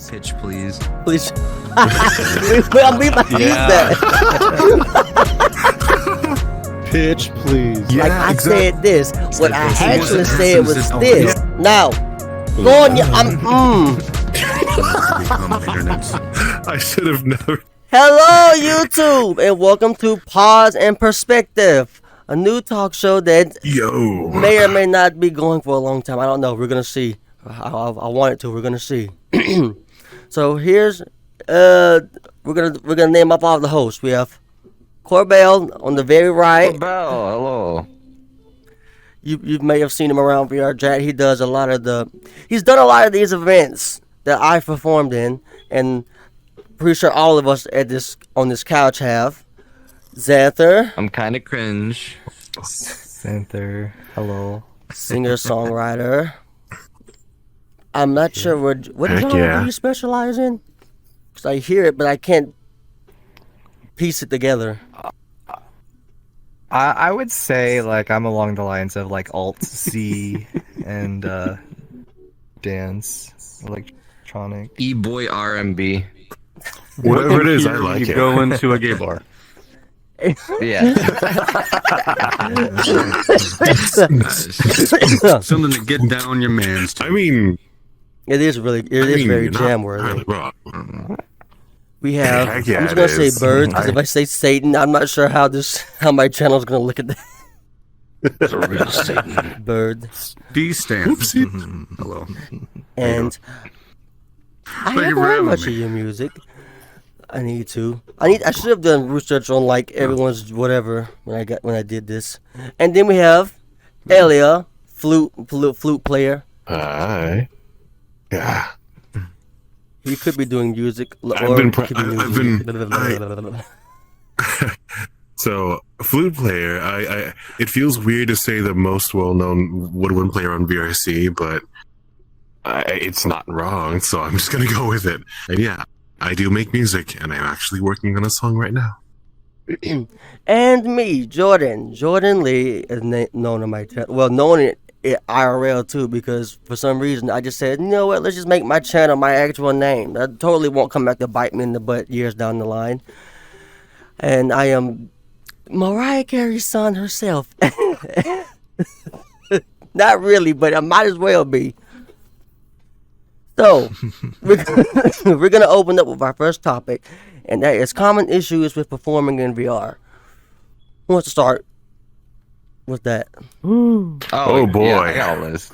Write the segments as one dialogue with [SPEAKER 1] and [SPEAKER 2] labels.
[SPEAKER 1] Pitch, please.
[SPEAKER 2] Please. We might use that.
[SPEAKER 3] Pitch, please.
[SPEAKER 2] Yeah, like I said this. What I actually said was this.
[SPEAKER 1] Yeah.
[SPEAKER 2] Now, go on your.
[SPEAKER 3] I should have never.
[SPEAKER 2] Hello, YouTube, and welcome to Paws and Perspective, a new talk show that may or may not be going for a long time. I don't know. We're gonna see. I want it to. We're gonna see. So here's we're gonna name up all the hosts. We have Corbell on the very right.
[SPEAKER 4] Corbell, hello.
[SPEAKER 2] You may have seen him around Vrchat. He's done a lot of these events that I performed in, and pretty sure all of us on this couch have. Xanther.
[SPEAKER 4] I'm kind of cringe.
[SPEAKER 5] Xanther, hello.
[SPEAKER 2] Singer-songwriter. I'm not sure what genre do you specialize in? Because I hear it, but I can't piece it together.
[SPEAKER 5] I would say like I'm along the lines of like alt C and dance, electronic,
[SPEAKER 4] E-boy R&B.
[SPEAKER 3] Whatever it is, I like it.
[SPEAKER 6] Go into a gay bar.
[SPEAKER 4] Yeah.
[SPEAKER 1] Something to get down your man's.
[SPEAKER 3] I mean,
[SPEAKER 2] it is very jam worthy. We have. I'm just gonna say birds because if I say Satan, I'm not sure how my channel's gonna look at that. Birds.
[SPEAKER 1] D stamps. Hello.
[SPEAKER 2] And I haven't heard much of your music. I need to. I should have done research on like everyone's whatever when I did this. And then we have Elia, flute player.
[SPEAKER 3] hi. Yeah.
[SPEAKER 2] He could be doing music.
[SPEAKER 3] So, flute player. I it feels weird to say the most well-known woodwind player on VRC, but it's not wrong. So I'm just gonna go with it. And yeah, I do make music, and I'm actually working on a song right now.
[SPEAKER 2] And me, Jordan Lee, is known on my channel. Well, known it IRL too, because for some reason I just said, you know what, let's just make my channel my actual name. That totally won't come back to bite me in the butt years down the line. And I am Mariah Carey's son herself. Not really, but I might as well be. So, we're gonna open up with our first topic, and that is common issues with performing in VR. Who wants to start with that?
[SPEAKER 3] Oh boy.
[SPEAKER 4] Yeah, I got a list.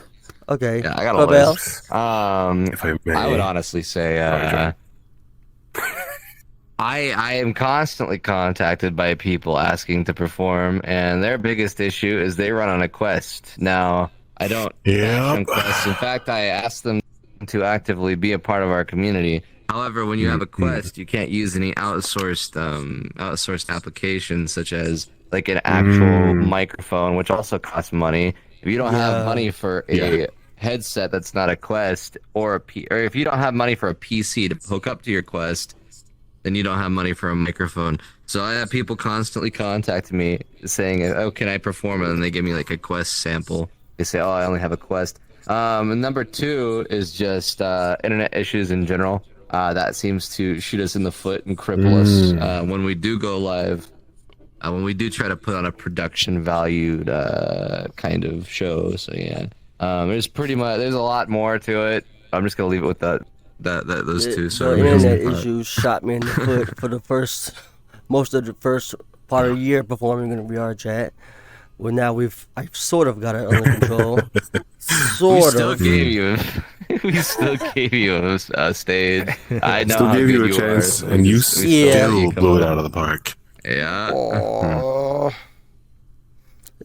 [SPEAKER 2] Okay.
[SPEAKER 4] Yeah, I got a list.
[SPEAKER 3] If I may.
[SPEAKER 4] I would honestly say I am constantly contacted by people asking to perform, and their biggest issue is they run on a quest. Now, I don't run quests. In fact, I asked them to actively be a part of our community. However, when you have a quest, you can't use any outsourced applications such as like an actual microphone, which also costs money. If you don't have money for a headset that's not a quest, or if you don't have money for a PC to hook up to your quest, then you don't have money for a microphone. So I have people constantly contact me saying, "Oh, can I perform?" And they give me like a quest sample. They say, "Oh, I only have a quest." And number two is just internet issues in general. That seems to shoot us in the foot and cripple us when we do go live. When we do try to put on a production valued kind of show. So yeah, there's a lot more to it. I'm just gonna leave it with those two. So
[SPEAKER 2] the internet issues shot me in the foot for most of the first part of the year performing in Vrchat. Well, now I've sort of got it under control. We still
[SPEAKER 4] gave you a stage. I know.
[SPEAKER 3] Still gave you a chance, and you still blew it out of the park.
[SPEAKER 4] Yeah.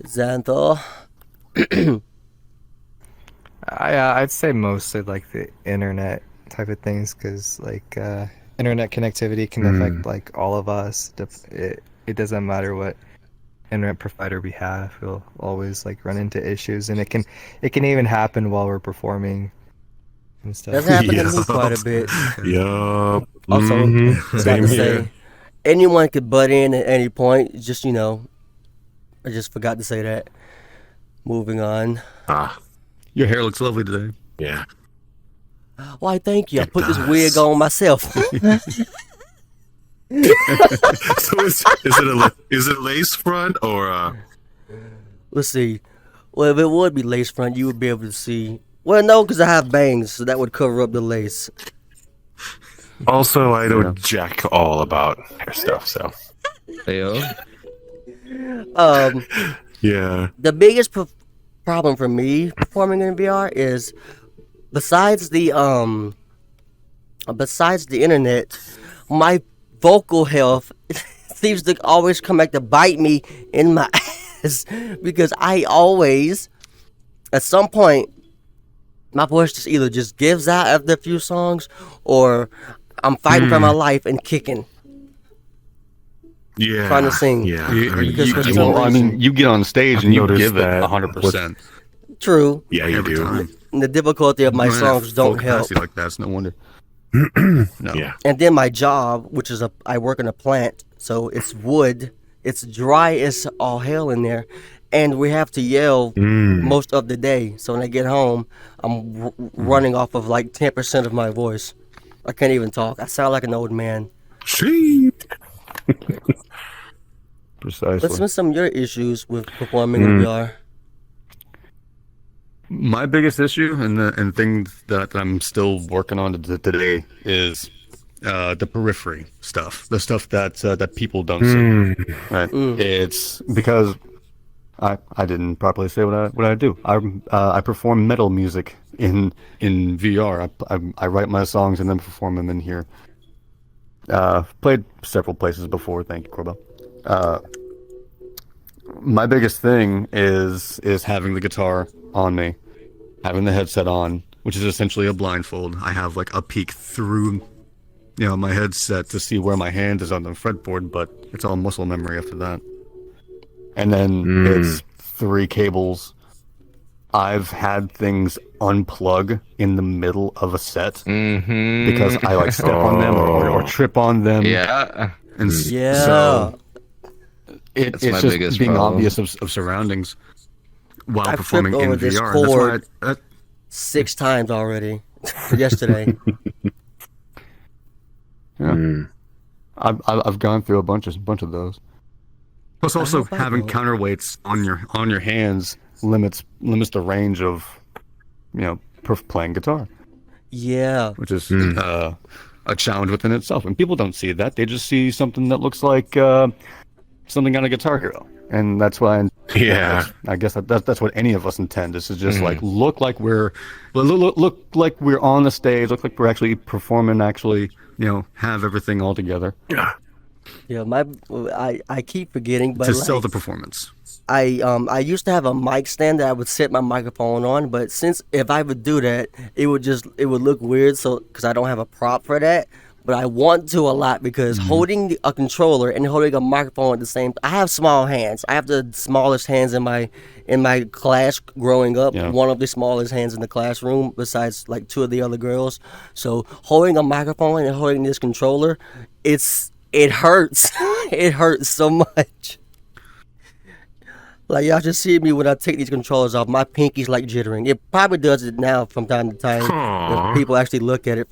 [SPEAKER 2] Xantho.
[SPEAKER 5] I'd say mostly like the internet type of things, because like internet connectivity can affect like all of us. It doesn't matter what internet provider we have, we'll always like run into issues, and it can even happen while we're performing and stuff.
[SPEAKER 2] That's happened to me quite a bit.
[SPEAKER 3] Yup.
[SPEAKER 2] Also, same here. Anyone could butt in at any point. Just, I just forgot to say that. Moving on.
[SPEAKER 1] Your hair looks lovely today.
[SPEAKER 3] Yeah.
[SPEAKER 2] Why, thank you. I
[SPEAKER 3] It
[SPEAKER 2] put this
[SPEAKER 3] does.
[SPEAKER 2] wig on myself.
[SPEAKER 3] So is it lace front or
[SPEAKER 2] Let's see. Well, if it would be lace front, you would be able to see. Well, no, because I have bangs, so that would cover up the lace.
[SPEAKER 3] also I know jack all about hair stuff, so
[SPEAKER 4] Yo.
[SPEAKER 3] yeah.
[SPEAKER 2] The biggest problem for me performing in VR is besides the internet, my vocal health seems to always come back to bite me in my ass because I always, at some point, my voice just either just gives out after a few songs, or I'm fighting for my life and kicking,
[SPEAKER 3] Yeah.
[SPEAKER 2] trying to sing.
[SPEAKER 3] Yeah.
[SPEAKER 2] Because for some
[SPEAKER 1] Well, I
[SPEAKER 2] reason-
[SPEAKER 1] mean, you get on stage
[SPEAKER 3] I've
[SPEAKER 1] and you
[SPEAKER 3] noticed
[SPEAKER 1] give it
[SPEAKER 3] that
[SPEAKER 1] 100%.
[SPEAKER 2] True.
[SPEAKER 3] yeah, you
[SPEAKER 1] every
[SPEAKER 3] do.
[SPEAKER 1] time.
[SPEAKER 2] And the difficulty of my
[SPEAKER 1] When I have
[SPEAKER 2] songs
[SPEAKER 1] full
[SPEAKER 2] don't help.
[SPEAKER 1] capacity like that, it's no wonder. No.
[SPEAKER 3] Yeah.
[SPEAKER 2] And then my job, which is I work in a plant, so it's wood. It's dry as all hell in there, and we have to yell most of the day. So when I get home, I'm running off of like 10% of my voice. I can't even talk. I sound like an old man.
[SPEAKER 3] Sheet.
[SPEAKER 1] Precisely.
[SPEAKER 2] Let's miss some of your issues with performing in VR.
[SPEAKER 1] My biggest issue and thing that I'm still working on today is the periphery stuff, the stuff that people don't see. Right? It's because I didn't properly say what I do. I perform metal music in VR. I write my songs and then perform them in here. Played several places before. Thank you, Corbell. My biggest thing is having the guitar on me, having the headset on, which is essentially a blindfold. I have like a peek through, my headset to see where my hand is on the fretboard, but it's all muscle memory after that. And then it's 3 cables. I've had things unplug in the middle of a set because I like step on them or trip on them.
[SPEAKER 4] Yeah.
[SPEAKER 1] And
[SPEAKER 2] Yeah.
[SPEAKER 1] so
[SPEAKER 4] That's
[SPEAKER 1] it's
[SPEAKER 4] my
[SPEAKER 1] just
[SPEAKER 4] biggest
[SPEAKER 1] being
[SPEAKER 4] problem.
[SPEAKER 1] obvious of surroundings while
[SPEAKER 2] I've
[SPEAKER 1] performing
[SPEAKER 2] tripped
[SPEAKER 1] in
[SPEAKER 2] over this
[SPEAKER 1] VR.
[SPEAKER 2] cord.
[SPEAKER 1] That's why
[SPEAKER 2] 6 times already. Yesterday.
[SPEAKER 1] I've gone through a bunch of those. Plus, also
[SPEAKER 2] hope I
[SPEAKER 1] having
[SPEAKER 2] don't.
[SPEAKER 1] counterweights on your hands limits the range of playing guitar,
[SPEAKER 2] Yeah.
[SPEAKER 1] which is a challenge within itself. And people don't see that; they just see something that looks like something on a Guitar Hero, and that's why.
[SPEAKER 3] Yeah.
[SPEAKER 1] I guess that's what any of us intend. Is to just like look like we're on the stage, look like we're actually performing, actually have everything all together
[SPEAKER 3] Yeah.
[SPEAKER 2] Yeah, I keep forgetting, but
[SPEAKER 1] to sell
[SPEAKER 2] like,
[SPEAKER 1] the performance.
[SPEAKER 2] I used to have a mic stand that I would set my microphone on, but since if I would do that, it would look weird. So because I don't have a prop for that, but I want to a lot because holding a controller and holding a microphone at the same. I have small hands. I have the smallest hands in my class growing up.
[SPEAKER 1] Yeah.
[SPEAKER 2] One of the smallest hands in the classroom, besides like 2 of the other girls. So holding a microphone and holding this controller, it hurts. It hurts so much. Like y'all just see me when I take these controllers off. My pinky's like jittering. It probably does it now from time to time if people actually look at it.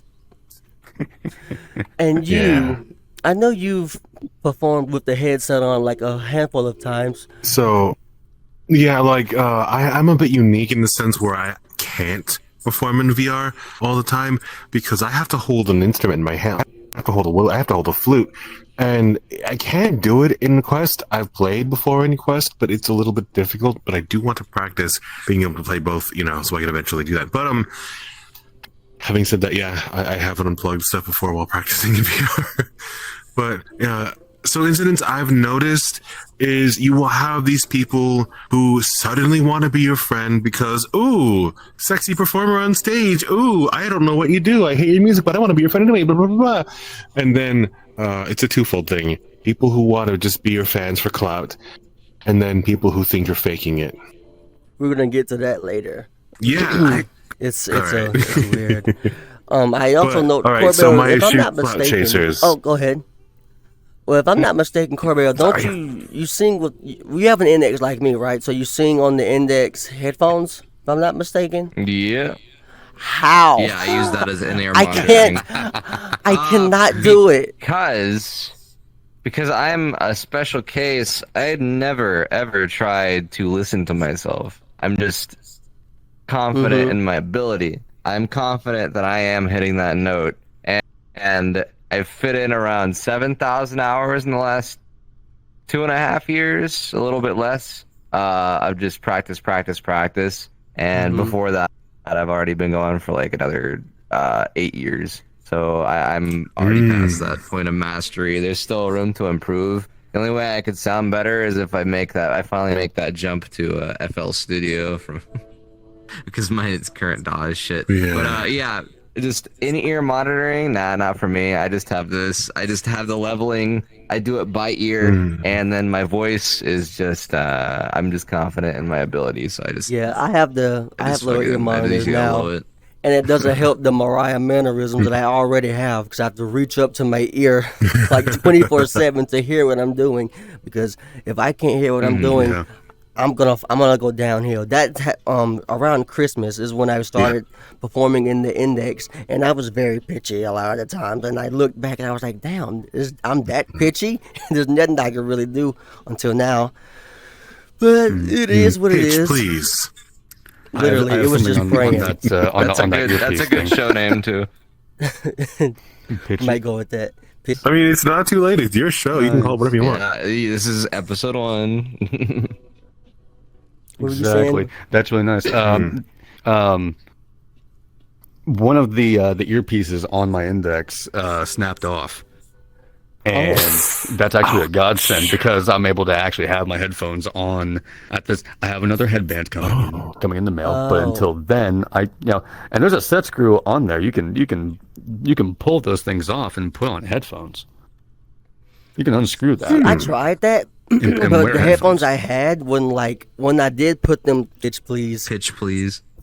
[SPEAKER 2] And
[SPEAKER 3] Yeah.
[SPEAKER 2] I know you've performed with the headset on like a handful of times.
[SPEAKER 3] So, yeah, like I'm a bit unique in the sense where I can't perform in VR all the time because I have to hold an instrument in my hand. I have to hold a flute, and I can't do it in Quest. I've played before in Quest, but it's a little bit difficult. But I do want to practice being able to play both, so I can eventually do that. But having said that, yeah, I haven't unplugged stuff before while practicing in VR. But so incidents I've noticed is you will have these people who suddenly want to be your friend because, ooh, sexy performer on stage. Ooh, I don't know what you do. I hate your music, but I want to be your friend anyway. Blah blah blah. Blah. And then it's a twofold thing: people who want to just be your fans for clout, and then people who think you're faking it.
[SPEAKER 2] We're gonna get to that later.
[SPEAKER 3] Yeah.
[SPEAKER 2] It's
[SPEAKER 3] Alright.
[SPEAKER 2] it's weird. I also
[SPEAKER 3] But,
[SPEAKER 2] know
[SPEAKER 3] all right, so
[SPEAKER 2] Corbell,
[SPEAKER 3] my
[SPEAKER 2] if I'm
[SPEAKER 3] issue,
[SPEAKER 2] not
[SPEAKER 3] Clout
[SPEAKER 2] mistaken.
[SPEAKER 3] Chasers.
[SPEAKER 2] Oh, go ahead. Well, if I'm not mistaken, Corbell, don't
[SPEAKER 3] Sorry.
[SPEAKER 2] you sing with? You have an index like me, right? So you sing on the index headphones. If I'm not mistaken.
[SPEAKER 4] Yeah.
[SPEAKER 2] How?
[SPEAKER 4] Yeah, I use that as in-ear
[SPEAKER 2] I
[SPEAKER 4] monitoring.
[SPEAKER 2] I cannot do it.
[SPEAKER 4] Because I'm a special case, I had never ever tried to listen to myself. I'm just confident in my ability. I'm confident that I am hitting that note, and I've fit in around 7,000 hours in the last 2.5 years, a little bit less. I've just practice, and before that, I've already been going for like another 8 years. So I'm already past that point of mastery. There's still room to improve. The only way I could sound better is if I finally make that jump to FL Studio from because my current DAW is shit.
[SPEAKER 3] Yeah.
[SPEAKER 4] But yeah, just in-ear monitoring, nah, not for me. I just have the leveling. I do it by ear, and then my voice is just I'm just confident in my ability, so I just
[SPEAKER 2] I have little ear monitors now,
[SPEAKER 4] it.
[SPEAKER 2] and it doesn't help the Mariah mannerisms that I already have because I have to reach up to my ear like 24/7 to hear what I'm doing. Because if I can't hear what I'm doing,
[SPEAKER 1] yeah.
[SPEAKER 2] I'm gonna go downhill. Around Christmas is when I started performing in the Index, and I was very pitchy a lot of the times. And I looked back and I was like, "Damn, I'm that pitchy." There's nothing I can really do until now. But it is what it
[SPEAKER 3] Pitch,
[SPEAKER 2] is.
[SPEAKER 3] please.
[SPEAKER 2] Literally,
[SPEAKER 1] I have
[SPEAKER 2] it was
[SPEAKER 1] something
[SPEAKER 2] just praying.
[SPEAKER 1] That's
[SPEAKER 4] That's a good show name too.
[SPEAKER 2] Might go with that.
[SPEAKER 3] I mean, it's not too late. It's your show. You can call it whatever you want.
[SPEAKER 4] Yeah, this is episode 1.
[SPEAKER 2] What were you
[SPEAKER 1] Exactly.
[SPEAKER 2] saying?
[SPEAKER 1] That's really nice. One of the earpieces on my Index snapped off, and that's actually a godsend because I'm able to actually have my headphones on at this. I have another headband coming in the mail, but until then, and there's a set screw on there. You can pull those things off and put on headphones. You can unscrew that.
[SPEAKER 2] I tried that,
[SPEAKER 1] and
[SPEAKER 2] but
[SPEAKER 1] wear
[SPEAKER 2] the headphones I had when I did put them, pitch please,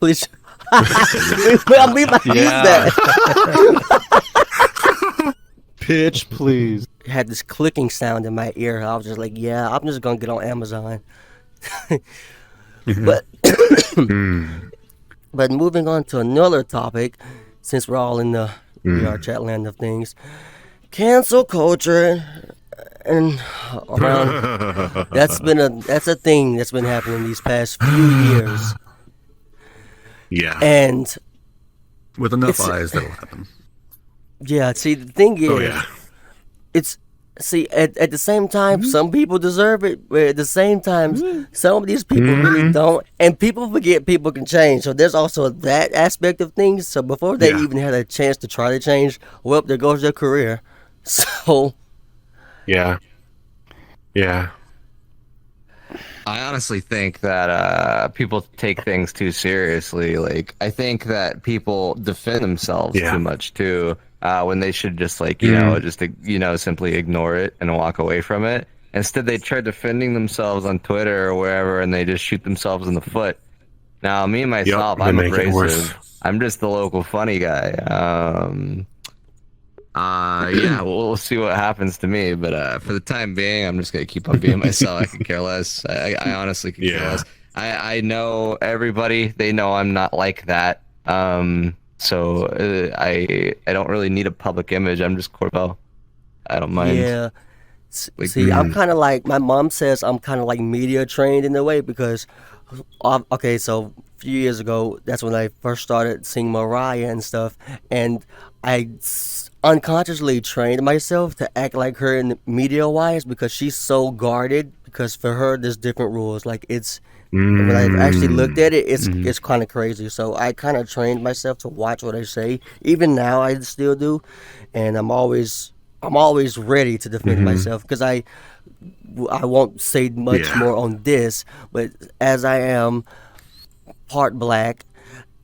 [SPEAKER 4] Please.
[SPEAKER 2] we might use that.
[SPEAKER 1] Pitch, please.
[SPEAKER 2] It had this clicking sound in my ear. I was just like, yeah, I'm just gonna get on Amazon. But but moving on to another topic, since we're all in the Vrchat land of things, cancel culture. And around that's a thing that's been happening these past few years.
[SPEAKER 3] Yeah.
[SPEAKER 2] And
[SPEAKER 1] With enough eyes, that'll happen.
[SPEAKER 2] yeah, see, the thing is, at the same time, some people deserve it, but at the same time, some of these people really don't. And people forget people can change. So there's also that aspect of things. So before they even had a chance to try to change, well, there goes their career. So
[SPEAKER 3] Yeah.
[SPEAKER 4] I honestly think that people take things too seriously. Like, I think that people defend themselves too much too, when they should just simply ignore it and walk away from it. Instead, they try defending themselves on Twitter or wherever, and they just shoot themselves in the foot. Now, me myself, I'm abrasive. I'm just the local funny guy. We'll see what happens to me, but for the time being, I'm just gonna keep on being myself. I could care less. I honestly could care less. I know everybody. They know I'm not like that. So I don't really need a public image. I'm just Corbell. I don't mind.
[SPEAKER 2] yeah. See, I'm kind of like, my mom says I'm kind of like media trained in a way because, so a few years ago, that's when I first started seeing Mariah and stuff, and I unconsciously trained myself to act like her in media wise because she's so guarded, because for her there's different rules. Like, it's when I actually looked at it, it's kind of crazy. So I kind of trained myself to watch what I say. Even now I still do, and I'm always ready to defend myself, because I won't say much more on this, but as I am part black,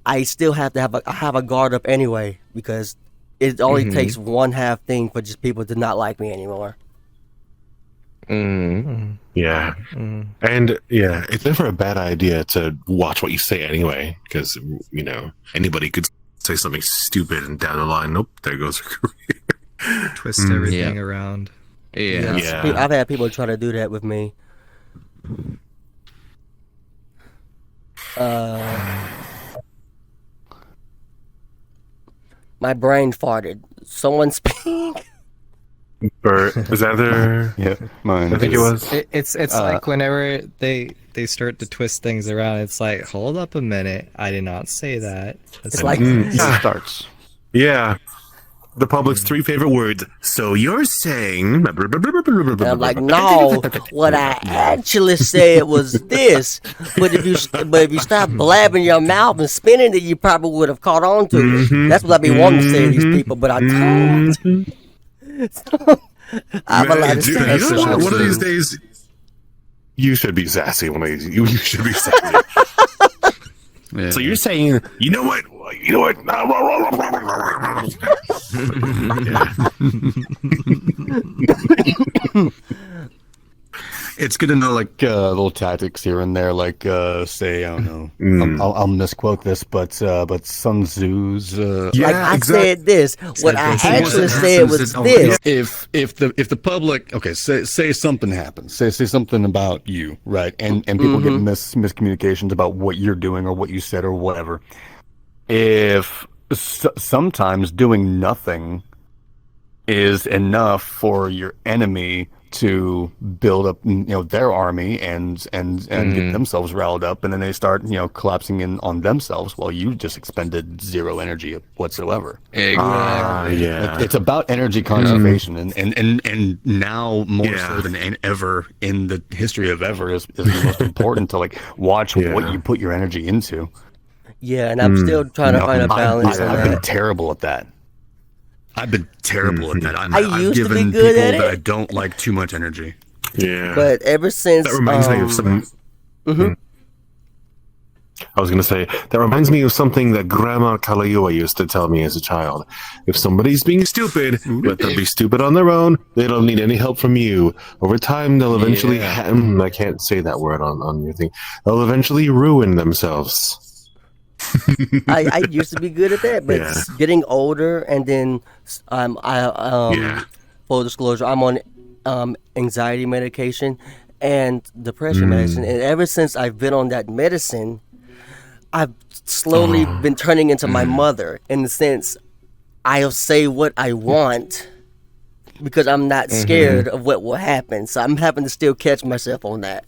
[SPEAKER 2] I still have to have a guard up anyway, because it only takes one half thing for just people to not like me anymore.
[SPEAKER 3] Yeah. And it's never a bad idea to watch what you say anyway, because anybody could say something stupid and down the line, nope, there goes her career.
[SPEAKER 5] Twist everything around.
[SPEAKER 3] Yeah.
[SPEAKER 2] I've had people try to do that with me. My brain farted. Someone speak.
[SPEAKER 3] Bert, is that there?
[SPEAKER 1] Yeah, mine.
[SPEAKER 3] I think it was.
[SPEAKER 5] It's like whenever they start to twist things around, it's like, hold up a minute, I did not say that.
[SPEAKER 2] It's like
[SPEAKER 1] It starts.
[SPEAKER 3] Yeah. The public's 3 favorite words. So you're saying?
[SPEAKER 2] and I'm like, no. What I actually said was this. But if you stop blabbing your mouth and spinning it, you probably would have caught on to it. That's what I be wanting to say to these people, but I don't. So, I have a lot to
[SPEAKER 3] Dude,
[SPEAKER 2] say.
[SPEAKER 3] you know what? One of these days, you should be sassy. One of these, you should be sassy.
[SPEAKER 1] Yeah.
[SPEAKER 3] So you're saying, you know what? You know what?
[SPEAKER 1] It's good to know like little tactics here and there, like say I don't know, I'll misquote this, but Sun Tzu's
[SPEAKER 2] Like I said this. What I actually said was this.
[SPEAKER 1] if the public say something happens, say something about you, right, and people get miscommunications about what you're doing or what you said or whatever. If sometimes doing nothing is enough for your enemy to build up, their army and get themselves riled up, and then they start, collapsing in on themselves while you just expended 0 energy whatsoever.
[SPEAKER 4] Exactly.
[SPEAKER 3] Yeah.
[SPEAKER 1] It's about energy conservation, and now more so than ever in the history of ever is the most important to like watch what you put your energy into.
[SPEAKER 2] Yeah, and I'm still trying to find a balance on
[SPEAKER 1] I've been
[SPEAKER 2] that.
[SPEAKER 1] terrible at that. I've been terrible at that.
[SPEAKER 2] I used
[SPEAKER 1] I've
[SPEAKER 2] to be
[SPEAKER 1] given
[SPEAKER 2] good
[SPEAKER 1] people
[SPEAKER 2] at it.
[SPEAKER 1] that I don't like too much energy.
[SPEAKER 3] Yeah.
[SPEAKER 2] But ever since
[SPEAKER 3] That reminds me of something. I was going to say, that reminds me of something that Grandma Kalayua used to tell me as a child. If somebody's being stupid, let them be stupid on their own. They don't need any help from you. Over time, they'll eventually... I can't say that word on your thing. They'll eventually ruin themselves.
[SPEAKER 2] I used to be good at that, but getting older, and then full disclosure, I'm on anxiety medication and depression medicine, and ever since I've been on that medicine, I've slowly been turning into my mother, in the sense I'll say what I want because I'm not scared of what will happen. So I'm having to still catch myself on that.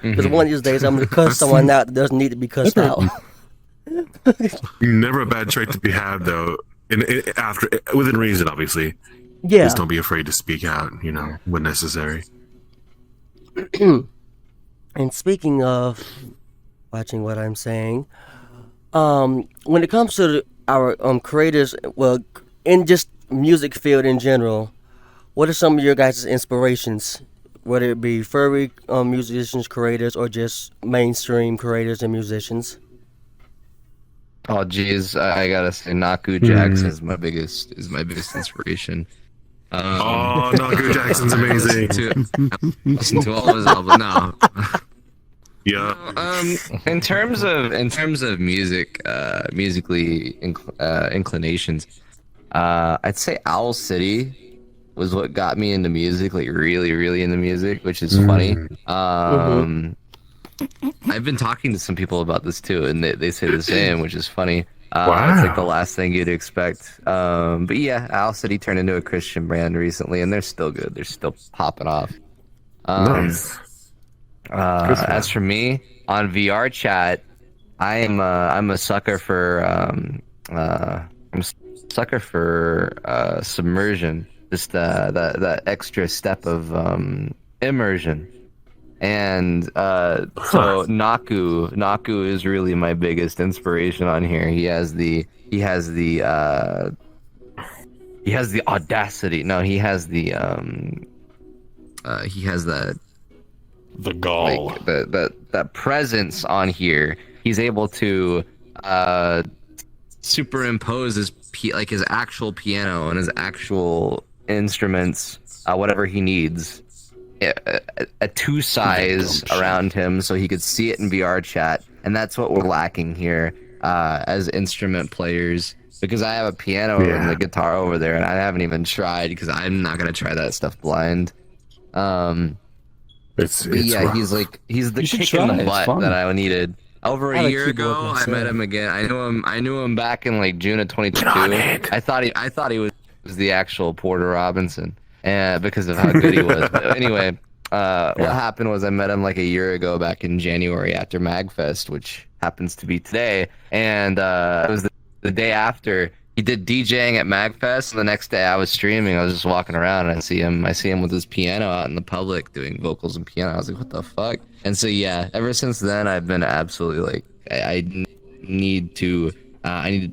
[SPEAKER 2] Because one of these days I'm going to cuss someone out that doesn't need to be cussed out.
[SPEAKER 3] Never a bad trait to be had, though. After within reason, obviously.
[SPEAKER 2] Yeah.
[SPEAKER 3] Just don't be afraid to speak out, when necessary.
[SPEAKER 2] And speaking of watching what I'm saying, when it comes to our creators, well, in just music field in general, what are some of your guys' inspirations? Whether it be furry musicians, creators, or just mainstream creators and musicians.
[SPEAKER 4] Oh geez, I gotta say, Naku Jackson is my biggest inspiration.
[SPEAKER 3] Naku Jackson's amazing.
[SPEAKER 4] Listen to all of his albums now.
[SPEAKER 3] Yeah.
[SPEAKER 4] In terms of music, musically inclinations, I'd say Owl City was what got me into music, like really, really into music, which is funny. I've been talking to some people about this too, and they say the same, which is funny. It's like the last thing you'd expect. But yeah, Owl City turned into a Christian brand recently, and they're still good. They're still popping off.
[SPEAKER 3] Nice.
[SPEAKER 4] As for me, on Vrchat, I'm a sucker for submersion. Just that extra step of immersion, and so Naku is really my biggest inspiration on here. He has the audacity. No, he has the
[SPEAKER 1] gall,
[SPEAKER 4] like, that presence on here. He's able to superimpose his actual piano and his actual instruments, whatever he needs, a 2 size around him, so he could see it in Vrchat, and that's what we're lacking here as instrument players. Because I have a piano and the guitar over there, and I haven't even tried because I'm not gonna try that stuff blind.
[SPEAKER 3] It's
[SPEAKER 4] yeah,
[SPEAKER 3] rough.
[SPEAKER 4] he's the kick in the butt that I needed. Over
[SPEAKER 2] I
[SPEAKER 4] a
[SPEAKER 2] have a
[SPEAKER 4] year
[SPEAKER 2] keyboard
[SPEAKER 4] ago, I
[SPEAKER 2] myself.
[SPEAKER 4] met him again. I knew him back in like June of 2022. I thought he was the actual Porter Robinson, and because of how good he was. But anyway, what happened was I met him like a year ago, back in January after MagFest, which happens to be today, and it was the day after. He did DJing at MagFest, and the next day I was streaming. I was just walking around, and I see him with his piano out in the public doing vocals and piano. I was like, "What the fuck?" And so yeah, ever since then, I've been absolutely like, I need to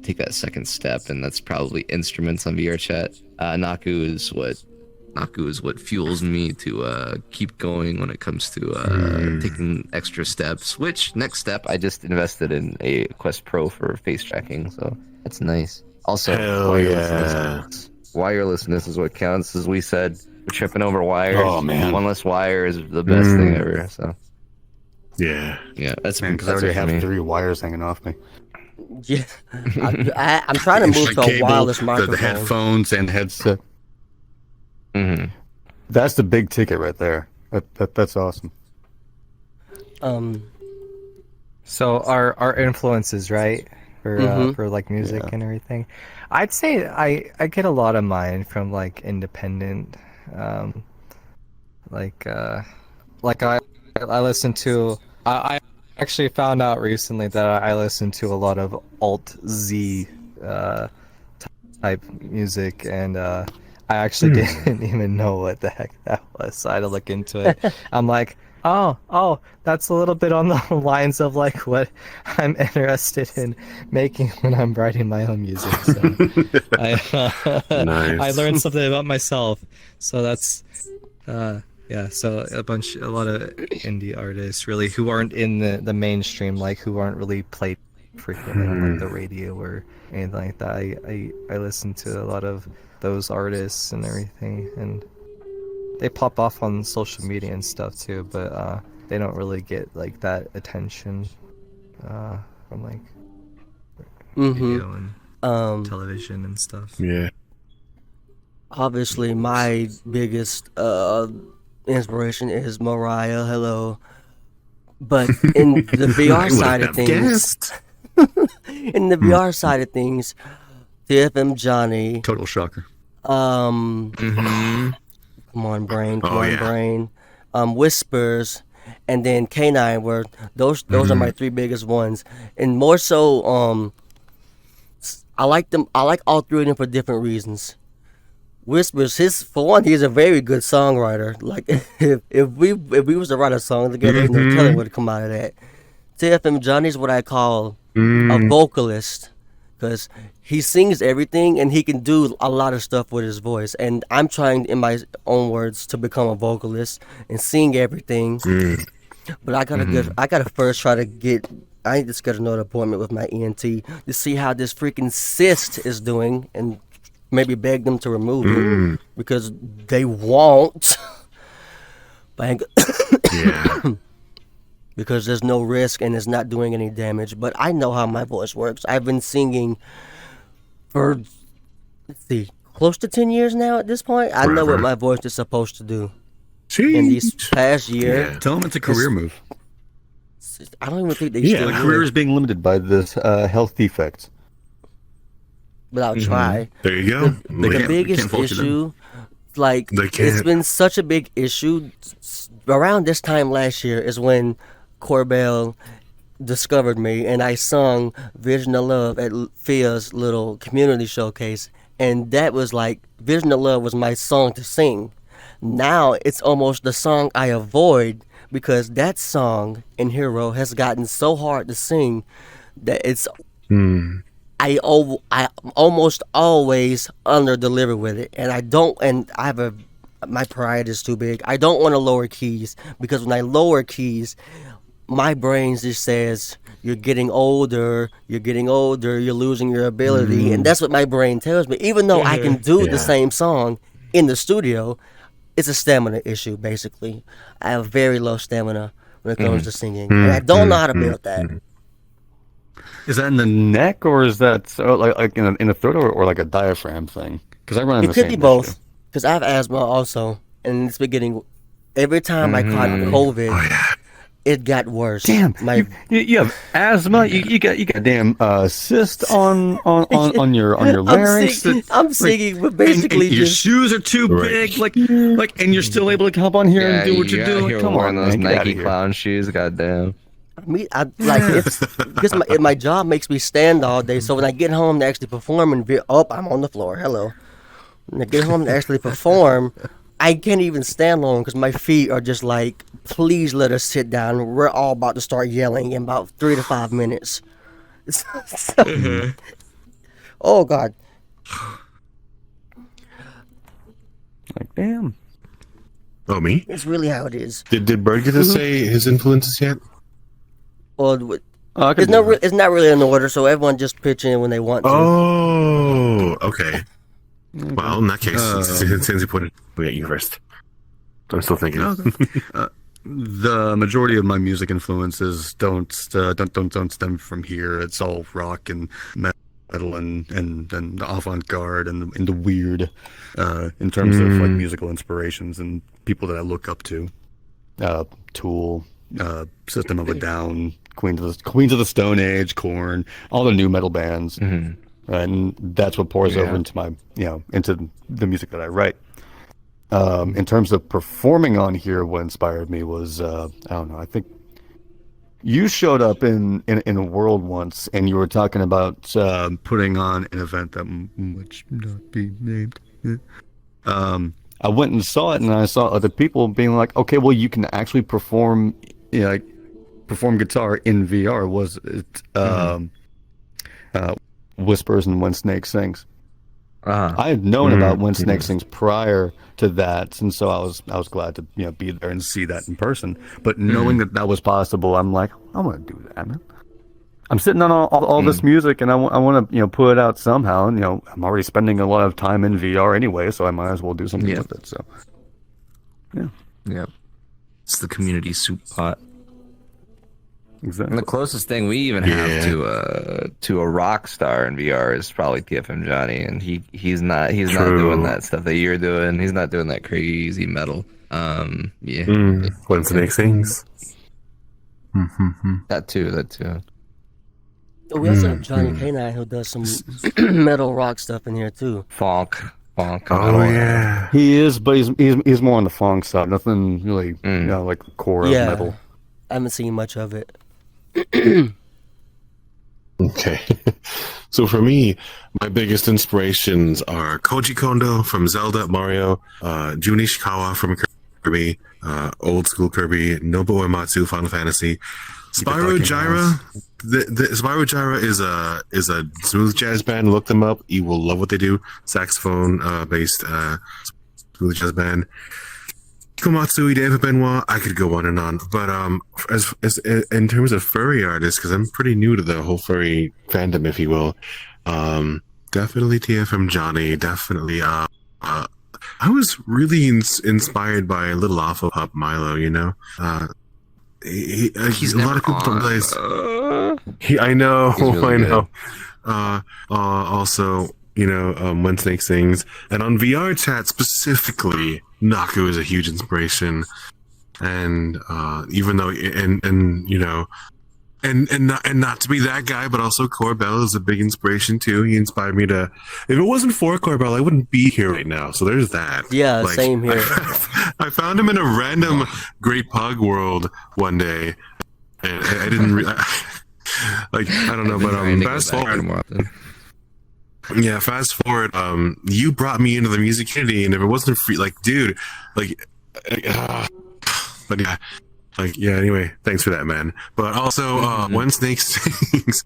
[SPEAKER 4] take that second step, and that's probably instruments on VRChat. Naku is what fuels me to keep going when it comes to taking extra steps. Which next step, I just invested in a Quest Pro for face tracking, so that's nice. Also, wirelessness is what counts. As we said, we're tripping over wires.
[SPEAKER 1] Oh, man.
[SPEAKER 4] One less wire is the best thing ever. So
[SPEAKER 3] Yeah.
[SPEAKER 4] that's
[SPEAKER 1] because I
[SPEAKER 4] that's
[SPEAKER 1] already
[SPEAKER 4] it for
[SPEAKER 1] have
[SPEAKER 4] me.
[SPEAKER 1] 3 wires hanging off me.
[SPEAKER 2] Yeah, I'm trying to move to a
[SPEAKER 1] Cable,
[SPEAKER 2] wireless
[SPEAKER 1] the
[SPEAKER 2] microphone.
[SPEAKER 1] headphones and headset.
[SPEAKER 4] Mm-hmm.
[SPEAKER 1] That's the big ticket right there. That's awesome.
[SPEAKER 5] So our influences, right? For like music and everything. I'd say I get a lot of mine from like independent, like I listen to. I actually found out recently that I listen to a lot of alt Z type music, and I actually didn't even know what the heck that was. So I had to look into it. I'm like, oh, that's a little bit on the lines of like what I'm interested in making when I'm writing my own music. So
[SPEAKER 3] Nice.
[SPEAKER 5] I learned something about myself. So that's yeah. So a lot of indie artists really who aren't in the mainstream, like who aren't really played frequently on like the radio or anything like that. I listen to a lot of those artists and everything, and they pop off on social media and stuff too, but they don't really get like that attention from like radio and television and stuff.
[SPEAKER 3] Yeah.
[SPEAKER 2] Obviously, my biggest inspiration is Mariah. Hello, but in the VR side of things, TFM Johnny.
[SPEAKER 1] Total shocker.
[SPEAKER 2] Come on, brain. Brain. Whispers, and then K9. Were those are my 3 biggest ones, and more so, I like them. I like all 3 of them for different reasons. Whispers, he's a very good songwriter. Like if we was to write a song together, no telling what would come out of that. TFM Johnny's what I call a vocalist, because he sings everything and he can do a lot of stuff with his voice. And I'm trying, in my own words, to become a vocalist and sing everything. But I gotta first try to get. I need to schedule another appointment with my ENT to see how this freaking cyst is doing, and maybe beg them to remove it, because they won't. Because there's no risk and it's not doing any damage. But I know how my voice works. I've been singing for, close to 10 years now at this point. I know what my voice is supposed to do. In these past year.
[SPEAKER 1] Tell them it's a career move.
[SPEAKER 2] I don't even think they still
[SPEAKER 1] the career is being limited by this health defects.
[SPEAKER 2] But I'll try.
[SPEAKER 3] There you go.
[SPEAKER 2] The biggest issue, like, it's been such a big issue. Around this time last year is when Corbell discovered me, and I sung Vision of Love at Fia's little community showcase, and that was like, Vision of Love was my song to sing. Now it's almost the song I avoid, because that song in Hero has gotten so hard to sing that it's I almost always under deliver with it, and my pride is too big. I don't want to lower keys, because when I lower keys, my brain just says, you're getting older, you're losing your ability. And that's what my brain tells me. Even though I can do the same song in the studio, it's a stamina issue, basically. I have very low stamina when it comes to singing. And I don't know how to build that.
[SPEAKER 1] Is that in the neck, or is that like in the throat, or like a diaphragm thing? Because I run into the same
[SPEAKER 2] It could be both.
[SPEAKER 1] issue.
[SPEAKER 2] Because I have asthma also, and it's been getting, every time I caught COVID, It got worse.
[SPEAKER 1] Damn,
[SPEAKER 2] My
[SPEAKER 1] you have asthma. You got damn cyst on your larynx.
[SPEAKER 2] I'm singing, but basically
[SPEAKER 1] and your
[SPEAKER 2] just
[SPEAKER 1] shoes are too
[SPEAKER 3] Right.
[SPEAKER 1] big. And you're still able to come on here and do what you're
[SPEAKER 4] out
[SPEAKER 1] doing.
[SPEAKER 4] here
[SPEAKER 1] Come
[SPEAKER 4] wearing
[SPEAKER 1] on,
[SPEAKER 4] those
[SPEAKER 1] man, get out
[SPEAKER 4] Nike
[SPEAKER 1] of here.
[SPEAKER 4] clown shoes. Goddamn.
[SPEAKER 2] I like it's because my job makes me stand all day. So when I get home to actually perform I'm on the floor. Hello. When I get home to actually perform, I can't even stand long because my feet are just like, please let us sit down. We're all about to start yelling in about 3 to 5 minutes. Oh God.
[SPEAKER 1] Like, damn.
[SPEAKER 3] Oh, me?
[SPEAKER 2] It's really how it is.
[SPEAKER 3] Did Bird get to say his influences yet?
[SPEAKER 2] Well,
[SPEAKER 1] Oh, I can
[SPEAKER 2] it's
[SPEAKER 1] do that.
[SPEAKER 2] it's not really in order, so everyone just pitch in when they want to.
[SPEAKER 3] Oh, okay. Well, in that case, since you put it, we'll get you first. I'm still thinking.
[SPEAKER 1] The majority of my music influences don't stem from here. It's all rock and metal and avant-garde and the weird in terms of like musical inspirations and people that I look up to. Tool, System of a Down, Queens of the Stone Age, Korn, all the new metal bands. Right, and that's what pours over into my into the music that I write. In terms of performing on here, what inspired me was I don't know. I think you showed up in a world once, and you were talking about putting on an event that which not be named. I went and saw it, and I saw other people being like, "Okay, well, you can actually perform, perform guitar in VR." Was it Whispers and When Snake Sings? I had known about When Snake Sings prior to that, and so I was glad to be there and see that in person. But knowing that was possible, I'm like, I want to do that, man. I'm sitting on all this music, and I want to put it out somehow. And I'm already spending a lot of time in VR anyway, so I might as well do something with it. So,
[SPEAKER 6] yeah, it's the community soup pot.
[SPEAKER 1] Exactly.
[SPEAKER 4] And the closest thing we even have to a rock star in VR is probably TFM Johnny, and he's not doing that stuff that you're doing. He's not doing that crazy metal.
[SPEAKER 3] When Snake Sings.
[SPEAKER 4] That too.
[SPEAKER 2] Oh, we also have Johnny K9 who does some metal rock stuff in here too.
[SPEAKER 4] Funk.
[SPEAKER 3] Oh yeah,
[SPEAKER 1] he is, but he's more on the funk side. Nothing really, like core of metal.
[SPEAKER 2] I haven't seen much of it.
[SPEAKER 3] Okay. So for me, my biggest inspirations are Koji Kondo from Zelda, Mario, Jun Ishikawa from Kirby, old school Kirby, Nobuo Uematsu, Final Fantasy, Spyro Gyra. The Spyro Gyra is a smooth jazz band. Look them up. You will love what they do. Saxophone based smooth jazz band. Komatsu, David Benoit, I could go on and on. But as in terms of furry artists, because I'm pretty new to the whole furry fandom, if you will, definitely TFM Johnny. Definitely. I was really inspired by Little Alpha Pup Milo. He's a lot of people don't realize. I know.
[SPEAKER 4] Really
[SPEAKER 3] I know. Also, When Snake Sings, and on VR chat specifically, Naku is a huge inspiration, and even though and not to be that guy, but also Corbell is a big inspiration too. He inspired me to. If it wasn't for Corbell, I wouldn't be here right now. So there's that.
[SPEAKER 2] Yeah, same here.
[SPEAKER 3] I found him in a random Great Pug world one day, and I didn't. I don't know, but fast forward. Yeah, fast forward. You brought me into the music community, and if it wasn't for dude, but yeah, Anyway, thanks for that, man. But also, When Snake Sings,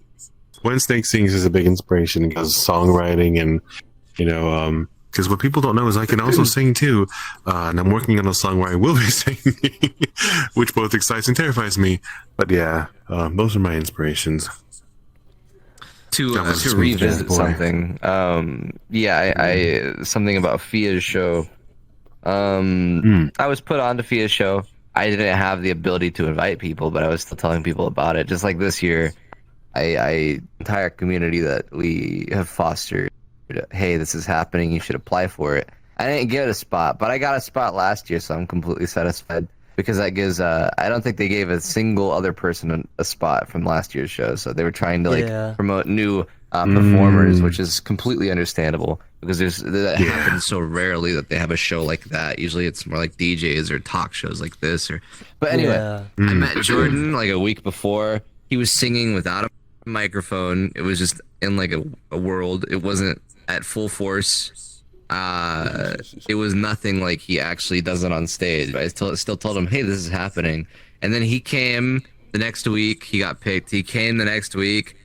[SPEAKER 3] When Snake Sings is a big inspiration because songwriting and because what people don't know is I can also sing too, and I'm working on a song where I will be singing, which both excites and terrifies me. But yeah, those are my inspirations.
[SPEAKER 4] To revisit something, something about Fia's show. I was put on to Fia's show. I didn't have the ability to invite people, but I was still telling people about it. Just like this year, entire community that we have fostered. Hey, this is happening. You should apply for it. I didn't get a spot, but I got a spot last year, so I'm completely satisfied. because that gives I don't think they gave a single other person a spot from last year's show, so they were trying to
[SPEAKER 2] Yeah.
[SPEAKER 4] promote new performers, which is completely understandable because that happens so rarely that they have a show like that. Usually it's more like DJs or talk shows like this. But anyway,
[SPEAKER 2] Yeah.
[SPEAKER 4] I met Jordan like a week before. He was singing without a microphone. It was just in like a world. It wasn't at full force. It was nothing like he actually does it on stage. But I still told him, hey, this is happening. And then he came the next week. He got picked. He came the next week.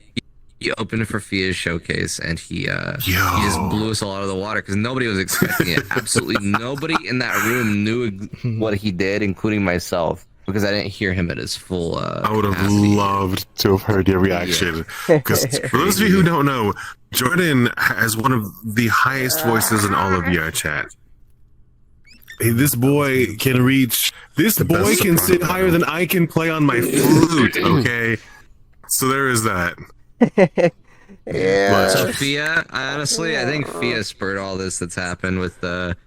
[SPEAKER 4] He opened for Fia's showcase, and he just blew us all out of the water because nobody was expecting it. Absolutely nobody in that room knew what he did, including myself, because I didn't hear him at his full
[SPEAKER 3] I would have loved to have heard your reaction. Because for those of you who don't know, Jordan has one of the highest voices in all of VRChat. Hey, this boy can reach. This boy can sit higher than I can play on my flute. Okay, so there is that.
[SPEAKER 2] Yeah.
[SPEAKER 4] So Fia, honestly, I think Fia spurred all this that's happened with the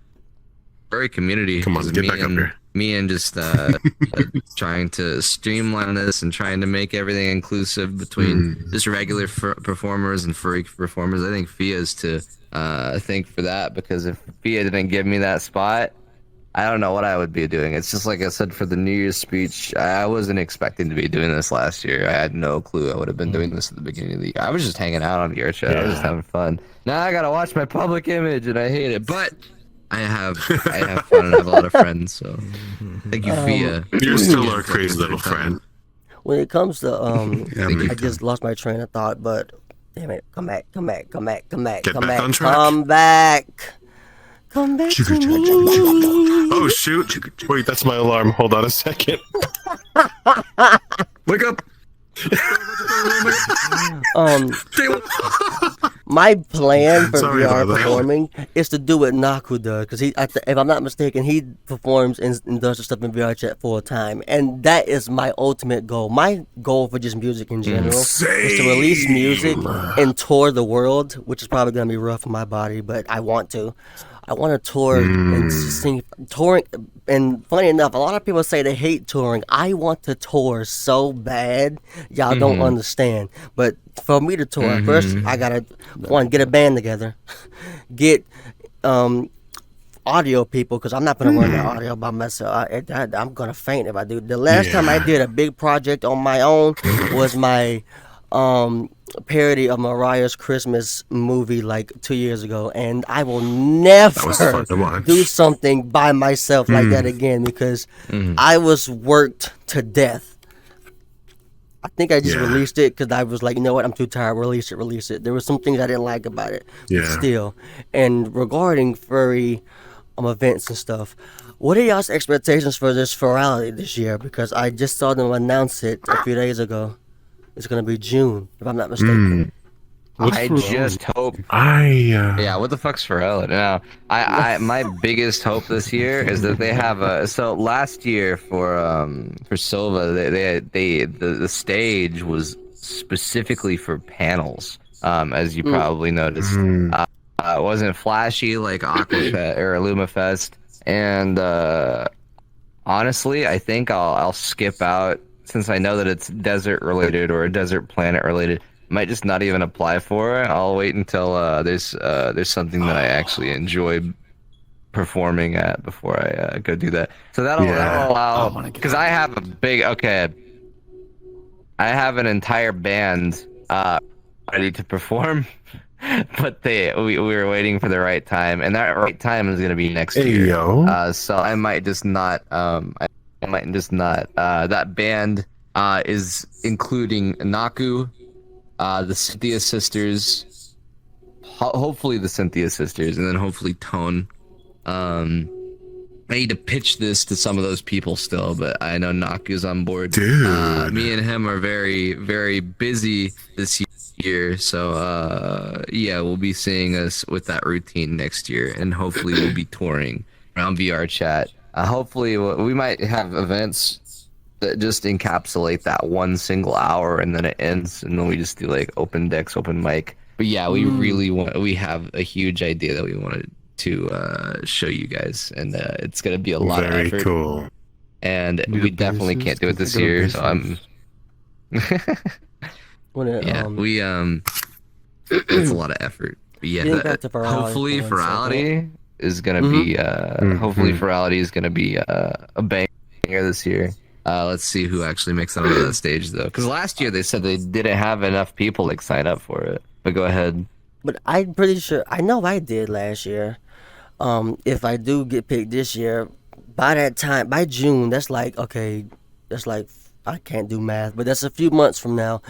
[SPEAKER 4] furry community.
[SPEAKER 3] Come on, get back up here.
[SPEAKER 4] Me and just trying to streamline this and trying to make everything inclusive between just regular performers and furry performers. I think Fia's to thank for that, because if Fia didn't give me that spot, I don't know what I would be doing. It's just like I said for the New Year's speech, I wasn't expecting to be doing this last year. I had no clue I would have been doing this at the beginning of the year. I was just hanging out on the show. I was just having fun. Now I gotta watch my public image and I hate it. But I have fun and I have a lot of friends, so thank you, Fia.
[SPEAKER 3] You're still our crazy little friend.
[SPEAKER 2] When it comes to
[SPEAKER 3] me
[SPEAKER 2] I just lost my train of thought, but damn it, come back.
[SPEAKER 3] Get back on track.
[SPEAKER 2] Come back to me.
[SPEAKER 3] Oh shoot! Wait, that's my alarm. Hold on a second. Wake up!
[SPEAKER 2] My plan for
[SPEAKER 3] Sorry
[SPEAKER 2] VR
[SPEAKER 3] about that.
[SPEAKER 2] performing is to do what Naku does, because if I'm not mistaken, he performs and does the stuff in VR chat full time, and that is my ultimate goal. My goal for just music in general is to release music and tour the world, which is probably gonna be rough for my body, but I want to. I want to tour and sing. Touring, and funny enough, a lot of people say they hate touring. I want to tour so bad, y'all don't understand. But for me to tour, first I gotta get a band together, get audio people, because I'm not gonna run the audio by myself. I'm gonna faint if I do. The last time I did a big project on my own was my parody of Mariah's Christmas movie like 2 years ago, and I will never do something by myself like that again, because I was worked to death. I think I just released it because I was like, you know what, I'm too tired. Release it. There were some things I didn't like about it, but still. And regarding furry events and stuff, what are y'all's expectations for this Furrality this year? Because I just saw them announce it a few days ago. It's gonna be June, if I'm not mistaken.
[SPEAKER 4] I just hope.
[SPEAKER 3] Yeah,
[SPEAKER 4] what the fuck's Pharrell? Now, my biggest hope this year is that they have a. So last year for Silva, the stage was specifically for panels, as you probably noticed. It wasn't flashy like Aquafest or Illumafest, and honestly, I think I'll skip out. Since I know that it's desert related or desert planet related, might just not even apply for it. I'll wait until there's something that I actually enjoy performing at before I go do that. So that'll allow, because I have I have an entire band ready to perform, but we were waiting for the right time, and that right time is gonna be next year. So I might just not that band is including Naku, the Cynthia sisters, hopefully the Cynthia sisters, and then hopefully Tone. I need to pitch this to some of those people still, but I know Naku's on board.
[SPEAKER 3] Dude.
[SPEAKER 4] Me and him are very, very busy this year, so we'll be seeing us with that routine next year, and hopefully we'll be touring around VR chat. Hopefully, we might have events that just encapsulate that one single hour, and then it ends, and then we just do like open decks, open mic. But yeah, we really we have a huge idea that we wanted to show you guys, and it's gonna be a lot of effort.
[SPEAKER 3] Very cool.
[SPEAKER 4] and
[SPEAKER 1] New
[SPEAKER 4] we definitely
[SPEAKER 1] bases,
[SPEAKER 4] can't do it this
[SPEAKER 1] configure
[SPEAKER 4] year.
[SPEAKER 1] bases.
[SPEAKER 4] So I'm.
[SPEAKER 2] When
[SPEAKER 4] We it's a lot of effort. But yeah,
[SPEAKER 2] getting back to virality
[SPEAKER 4] hopefully
[SPEAKER 2] for 1 second.
[SPEAKER 4] virality is gonna
[SPEAKER 2] Mhm.
[SPEAKER 4] be hopefully virality is gonna be a banger this year. Let's see who actually makes it onto that stage though, because last year they said they didn't have enough people like sign up for it. But go ahead.
[SPEAKER 2] But I'm pretty sure I know I did last year. If I do get picked this year, by that time, by June, that's like okay, that's like I can't do math, but that's a few months from now.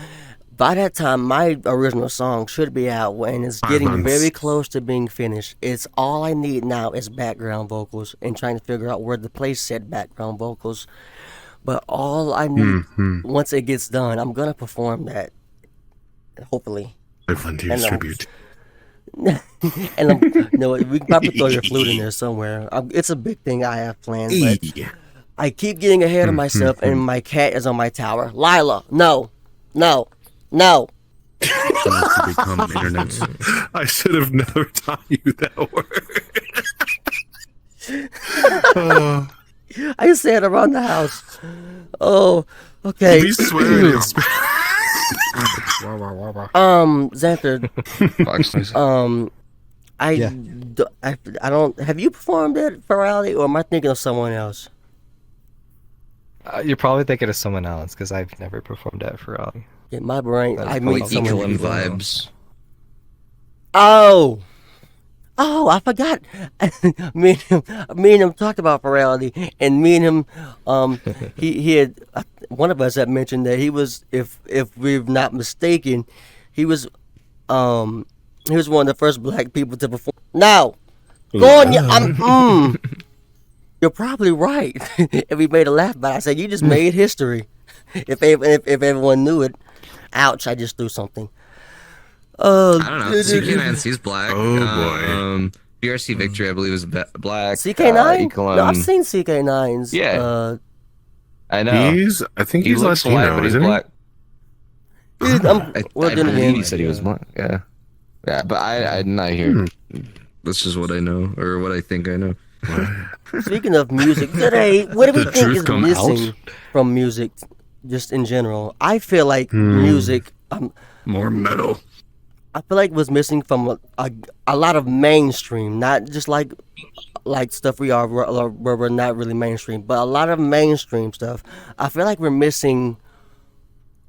[SPEAKER 2] By that time, my original song should be out, and it's
[SPEAKER 3] 5
[SPEAKER 2] getting
[SPEAKER 3] months.
[SPEAKER 2] very close to being finished. It's all I need now is background vocals and trying to figure out where to place said background vocals. But all I need once it gets done, I'm gonna perform that. Hopefully.
[SPEAKER 3] Volunteers
[SPEAKER 2] And,
[SPEAKER 3] tribute.
[SPEAKER 2] And no, we can probably throw your flute in there somewhere. It's a big thing I have planned, but I keep getting ahead of myself, and my cat is on my tower. Lila, no, no, no.
[SPEAKER 1] Wants to become internet's
[SPEAKER 3] I should have never taught you that word.
[SPEAKER 2] I say it around the house. Oh, okay.
[SPEAKER 3] Be swearing in
[SPEAKER 2] Xanther, I don't. Have you performed at Virality, or am I thinking of someone else?
[SPEAKER 5] You're probably thinking of someone else because I've never performed at Ferrari.
[SPEAKER 2] In my brain,
[SPEAKER 5] That's
[SPEAKER 2] I
[SPEAKER 5] probably
[SPEAKER 2] mean someone.
[SPEAKER 4] Equalim vibes.
[SPEAKER 2] Oh, I forgot. me and him talked about virality, and me and him, he had one of us had mentioned that he was, if we're not mistaken, he was one of the first black people to perform. Now, go on, you're probably right. If we made a laugh about it, I said you just made history. If everyone knew it, ouch! I just threw something.
[SPEAKER 4] I don't know. CK Nancy's black.
[SPEAKER 3] Oh, boy.
[SPEAKER 4] BRC Victory, I believe, is black.
[SPEAKER 2] CK9?
[SPEAKER 4] Equalim-
[SPEAKER 2] No, I've seen CK9s.
[SPEAKER 4] Yeah. I know.
[SPEAKER 3] I think
[SPEAKER 4] He
[SPEAKER 3] he's
[SPEAKER 4] looks
[SPEAKER 3] Latino,
[SPEAKER 4] white, but he's
[SPEAKER 3] isn't he?
[SPEAKER 4] black.
[SPEAKER 2] Dude,
[SPEAKER 4] I
[SPEAKER 2] then
[SPEAKER 4] believe
[SPEAKER 2] again,
[SPEAKER 4] he said he was black. Yeah. Yeah, but I'm not here. That's just what I know, or what I think I know.
[SPEAKER 2] speaking of music, today, what do we
[SPEAKER 1] The
[SPEAKER 2] think
[SPEAKER 1] truth
[SPEAKER 2] is
[SPEAKER 1] come
[SPEAKER 2] missing
[SPEAKER 1] out?
[SPEAKER 2] from music, just in general? I feel like music.
[SPEAKER 1] more metal.
[SPEAKER 2] I feel like was missing from a lot of mainstream, not just like stuff where we're not really mainstream, but a lot of mainstream stuff. I feel like we're missing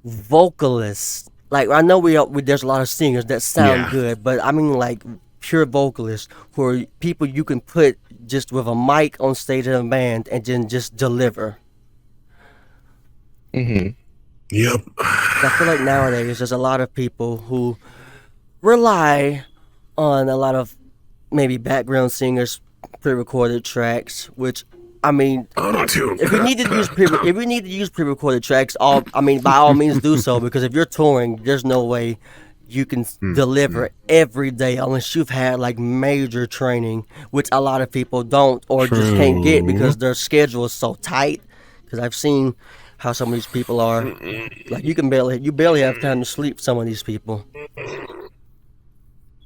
[SPEAKER 2] vocalists. Like I know there's a lot of singers that sound
[SPEAKER 3] Yeah.
[SPEAKER 2] good, but I mean like pure vocalists who are people you can put just with a mic on stage in a band and then just deliver.
[SPEAKER 3] Yep.
[SPEAKER 2] I feel like nowadays there's a lot of people who rely on a lot of maybe background singers, pre-recorded tracks, which I mean,
[SPEAKER 3] Auto-tune.
[SPEAKER 2] if we need to use pre-recorded tracks, by all means do so, because if you're touring, there's no way you can deliver every day unless you've had like major training, which a lot of people don't or just can't get because their schedule is so tight. Because I've seen how some of these people are. Like you barely have time to sleep. Some of these people.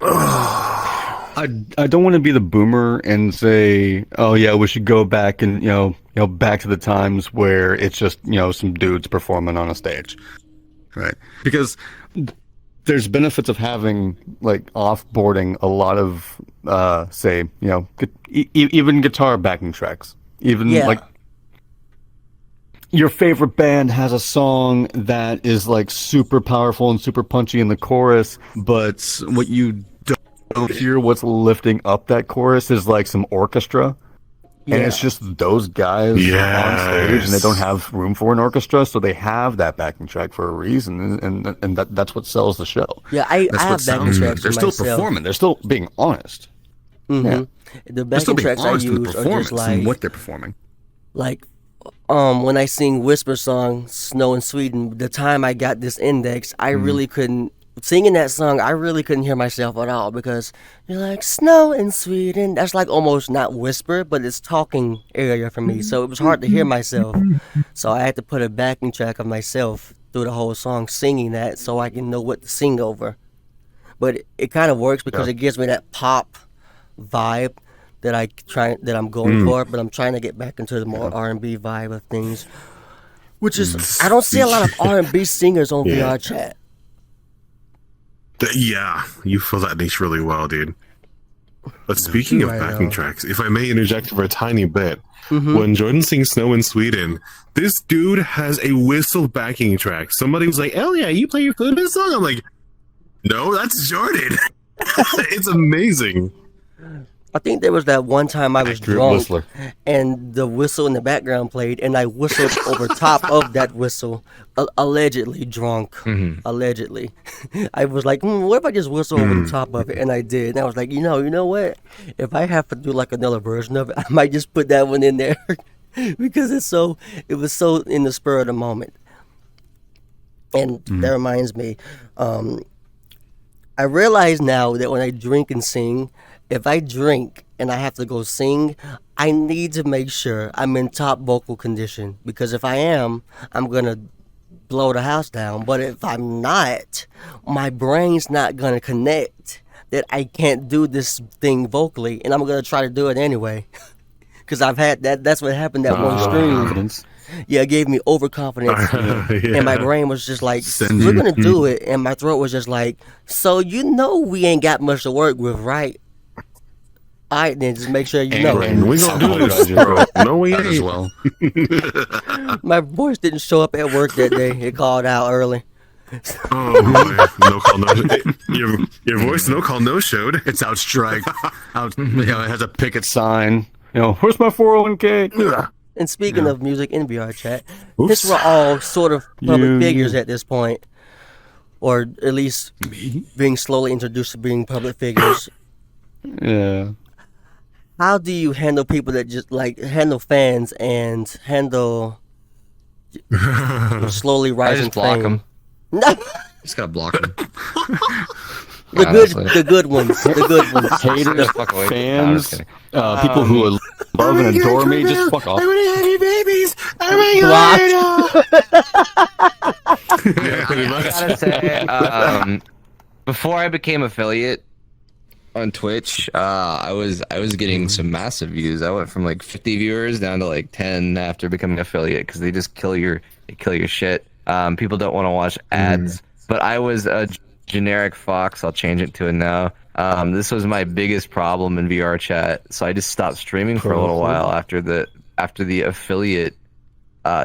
[SPEAKER 1] I don't want to be the boomer and say, oh yeah, we should go back and back to the times where it's just some dudes performing on a stage, right? Because there's benefits of having like offboarding a lot of say even guitar backing tracks, even like your favorite band has a song that is like super powerful and super punchy in the chorus, but what you don't hear what's lifting up that chorus is like some orchestra. And it's just those guys on stage, and they don't have room for an orchestra, so they have that backing track for a reason, and that's what sells the show.
[SPEAKER 2] Yeah, I
[SPEAKER 1] That's
[SPEAKER 2] have
[SPEAKER 1] what
[SPEAKER 2] backing
[SPEAKER 1] sells.
[SPEAKER 2] tracks.
[SPEAKER 1] They're
[SPEAKER 2] for
[SPEAKER 1] still
[SPEAKER 2] myself.
[SPEAKER 1] performing. They're still being honest.
[SPEAKER 2] The
[SPEAKER 1] They're
[SPEAKER 2] backing
[SPEAKER 1] still being
[SPEAKER 2] tracks I
[SPEAKER 1] honest with the
[SPEAKER 2] use are
[SPEAKER 1] performance
[SPEAKER 2] just like
[SPEAKER 1] and what they're performing.
[SPEAKER 2] like when I sing Whisper song Snow in Sweden, the time I got this index, I really couldn't singing that song, I really couldn't hear myself at all because you're like Snow in Sweden. That's like almost not whisper, but it's talking area for me. So it was hard to hear myself. So I had to put a backing track of myself through the whole song singing that so I can know what to sing over. But it kind of works because it gives me that pop vibe. that I'm going for, but I'm trying to get back into the more R&B vibe of things. Which is, I don't see a lot of R&B singers on VR chat.
[SPEAKER 3] Yeah, you feel that niche really well, dude. But speaking of backing tracks, if I may interject for a tiny bit, when Jordan sings Snow in Sweden, this dude has a whistle backing track. Somebody was like, "Oh yeah, you play your flute in this song?" I'm like, "No, that's Jordan." It's amazing.
[SPEAKER 2] I think there was that one time I was drunk and the whistle in the background played and I whistled over top of that whistle, allegedly drunk, allegedly. I was like, what if I just whistle over the top of it? And I did. And I was like, you know what? If I have to do like another version of it, I might just put that one in there because it was so in the spur of the moment. And that reminds me, I realize now that when I drink and sing, if I drink and I have to go sing, I need to make sure I'm in top vocal condition. Because if I am, I'm going to blow the house down. But if I'm not, my brain's not going to connect that I can't do this thing vocally. And I'm going to try to do it anyway. Because I've had that. That's what happened that one stream.
[SPEAKER 1] Confidence.
[SPEAKER 2] Yeah, it gave me overconfidence. And my brain was just like, we're going to do it. And my throat was just like, so we ain't got much to work with, right? All right, then just make sure you know.
[SPEAKER 3] We gonna do this, bro. No, we ain't.
[SPEAKER 1] As well.
[SPEAKER 2] My voice didn't show up at work that day. It called out early.
[SPEAKER 3] Oh boy, no call, no. Your voice, no call, no showed.
[SPEAKER 1] It's out strike. It has a picket sign. Where's my 401k?
[SPEAKER 2] And speaking of music in VR chat, since we're all sort of public figures at this point, or at least being slowly introduced to being public figures.
[SPEAKER 1] Yeah.
[SPEAKER 2] How do you handle people that just handle fans and handle slowly rising
[SPEAKER 4] I just block
[SPEAKER 2] fame?
[SPEAKER 4] them. Just gotta block them.
[SPEAKER 2] The good ones. The good ones.
[SPEAKER 1] Haters, fans, people who love and adore me, just fuck off.
[SPEAKER 4] I gotta say, before I became affiliate on Twitch, I was getting some massive views. I went from like 50 viewers down to like 10 after becoming affiliate because they just kill your shit. People don't want to watch ads, but I was a generic fox. I'll change it to a now. This was my biggest problem in VR chat, so I just stopped streaming for a little while after the affiliate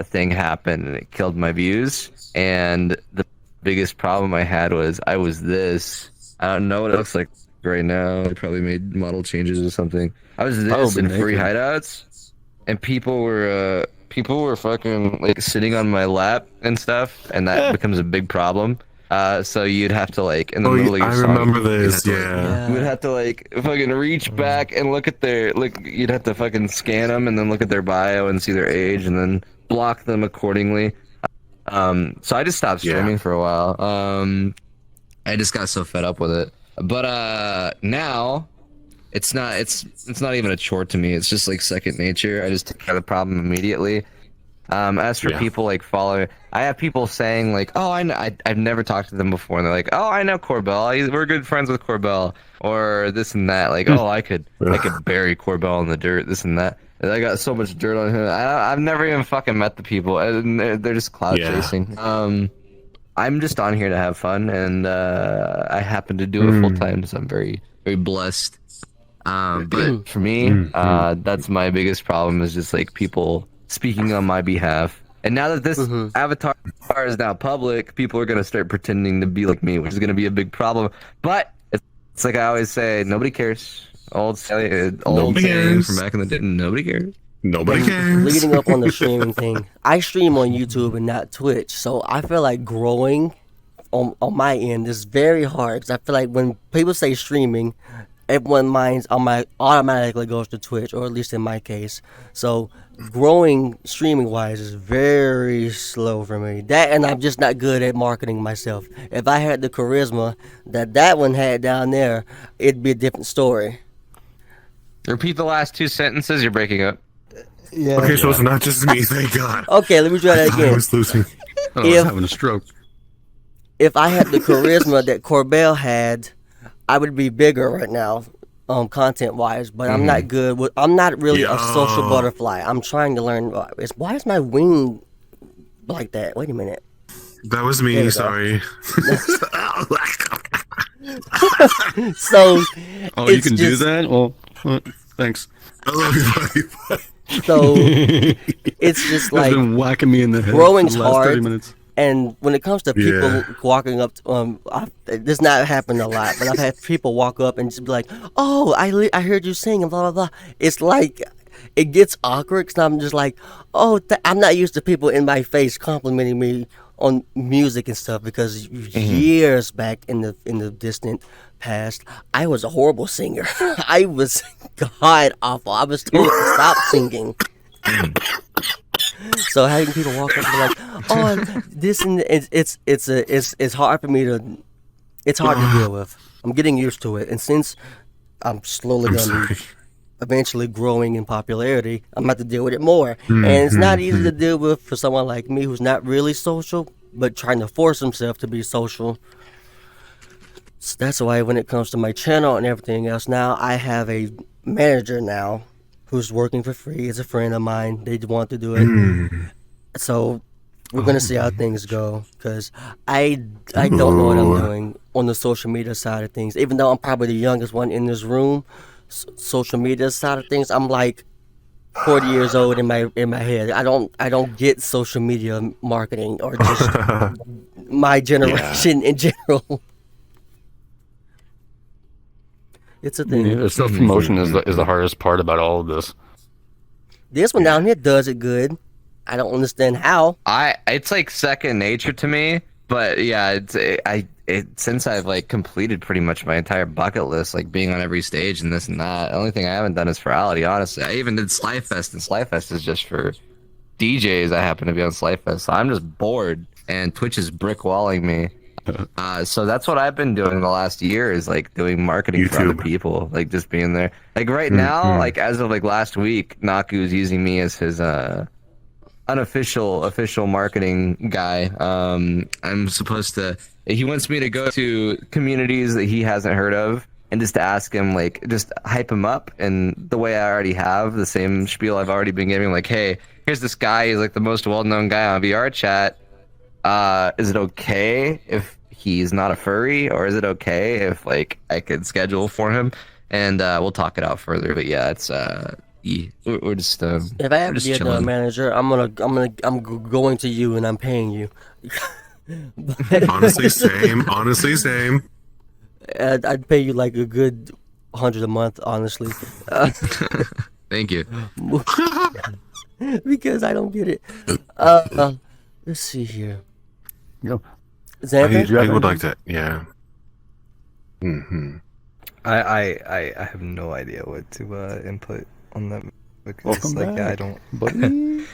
[SPEAKER 4] thing happened, and it killed my views. And the biggest problem I had was I was this. I don't know what it looks like right now. I probably made model changes or something. I was this in free hideouts, and people were fucking like sitting on my lap and stuff, and that becomes a big problem. So you'd have to in the middle of your song. I
[SPEAKER 3] remember this. Yeah.
[SPEAKER 4] You would have to fucking reach back and look at you'd have to fucking scan them and then look at their bio and see their age and then block them accordingly. So I just stopped streaming for a while. I just got so fed up with it. But now it's not even a chore to me. It's just like second nature. I just take care of the problem immediately. As for people following, I have people saying oh, I've never talked to them before, and they're like, oh, I know Corbell. We're good friends with Corbell, or this and that. Oh, I could bury Corbell in the dirt, this and that. And I got so much dirt on him. I've never even fucking met the people, and they're just cloud chasing. I'm just on here to have fun, and I happen to do it full time, so I'm very, very blessed. But for me, that's my biggest problem is just people speaking on my behalf. And now that this avatar is now public, people are going to start pretending to be like me, which is going to be a big problem. But it's like I always say, nobody cares. Old saying from back in the day, nobody cares.
[SPEAKER 3] Nobody cares.
[SPEAKER 2] Leading up on the streaming thing, I stream on YouTube and not Twitch, so I feel like growing on my end is very hard. Because I feel like when people say streaming, everyone's minds automatically goes to Twitch, or at least in my case. So growing streaming wise is very slow for me. That, and I'm just not good at marketing myself. If I had the charisma that one had down there, it'd be a different story.
[SPEAKER 4] Repeat the last two sentences. You're breaking up.
[SPEAKER 5] Yeah.
[SPEAKER 3] Okay, so it's not just me. Thank God.
[SPEAKER 2] Okay, let me try that again.
[SPEAKER 3] I was losing.
[SPEAKER 1] I was having a stroke.
[SPEAKER 2] If I had the charisma that Corbell had, I would be bigger right now. content wise, but I'm not good with. I'm not really a social
[SPEAKER 3] Yo.
[SPEAKER 2] butterfly. I'm trying to learn. Why is my wing like that? Wait a minute.
[SPEAKER 3] That was
[SPEAKER 2] There we
[SPEAKER 3] me.
[SPEAKER 2] go.
[SPEAKER 3] Sorry.
[SPEAKER 2] So
[SPEAKER 1] Oh, you
[SPEAKER 2] it's
[SPEAKER 1] can do
[SPEAKER 2] just-
[SPEAKER 1] that? Well, thanks.
[SPEAKER 2] So it's just
[SPEAKER 1] It's
[SPEAKER 2] like
[SPEAKER 1] been whacking me in the head
[SPEAKER 2] growing's
[SPEAKER 1] for the last 30
[SPEAKER 2] hard.
[SPEAKER 1] minutes.
[SPEAKER 2] And when it comes to people
[SPEAKER 3] Yeah.
[SPEAKER 2] walking up, this not happened a lot, but I've had people walk up and just be like, "Oh, I heard you sing," and blah blah blah. It's like it gets awkward because I'm just like, "Oh, I'm not used to people in my face complimenting me on music and stuff." Because years back in the distant past, I was a horrible singer. I was god awful. I was told to stop singing. So having people walk up and be like, "Oh, this," and it's hard for me to. It's hard to deal with. I'm getting used to it, and since I'm slowly gonna be eventually growing in popularity, I'm about to deal with it more. And it's not easy to deal with for someone like me who's not really social, but trying to force himself to be social. So that's why when it comes to my channel and everything else, now I have a manager now who's working for free. It's a friend of mine. They want to do it. So we're gonna see how things go, because I don't know what I'm doing on the social media side of things. Even though I'm probably the youngest one in this room, social media side of things, I'm like 40 years old in my head. I don't get social media marketing or just my generation in general. It's a thing.
[SPEAKER 1] Yeah, self promotion is the hardest part about all of this.
[SPEAKER 2] This one down here does it good. I don't understand how.
[SPEAKER 4] It's like second nature to me, but yeah, since I've like completed pretty much my entire bucket list, like being on every stage and this and that. The only thing I haven't done is Virality, honestly. I even did Slyfest, and Slyfest is just for DJs. I happen to be on Slyfest, so I'm just bored, and Twitch is brick walling me. So that's what I've been doing the last year, is like doing marketing for other
[SPEAKER 3] YouTube.
[SPEAKER 4] people, like just being there. Like right now, like as of like last week, Naku is using me as his unofficial official marketing guy. I'm supposed to. He wants me to go to communities that he hasn't heard of and just to ask him, like, just hype him up. And the way I already have the same spiel I've already been giving, like, hey, here's this guy. He's like the most well-known guy on Vrchat. Is it okay if he's not a furry, or is it okay if like I could schedule for him? And we'll talk it out further. But yeah, it's we're just
[SPEAKER 2] If I ever get a manager, I'm going to you and I'm paying you.
[SPEAKER 3] Honestly, same. Honestly, same.
[SPEAKER 2] I'd pay you like a good 100 a month, honestly,
[SPEAKER 4] Thank you.
[SPEAKER 2] because I don't get it. Let's see here.
[SPEAKER 1] Yep.
[SPEAKER 2] Xander?
[SPEAKER 3] I would like that. Yeah.
[SPEAKER 5] I have no idea what to input on them, because
[SPEAKER 1] Welcome back,
[SPEAKER 5] I don't.
[SPEAKER 1] buddy.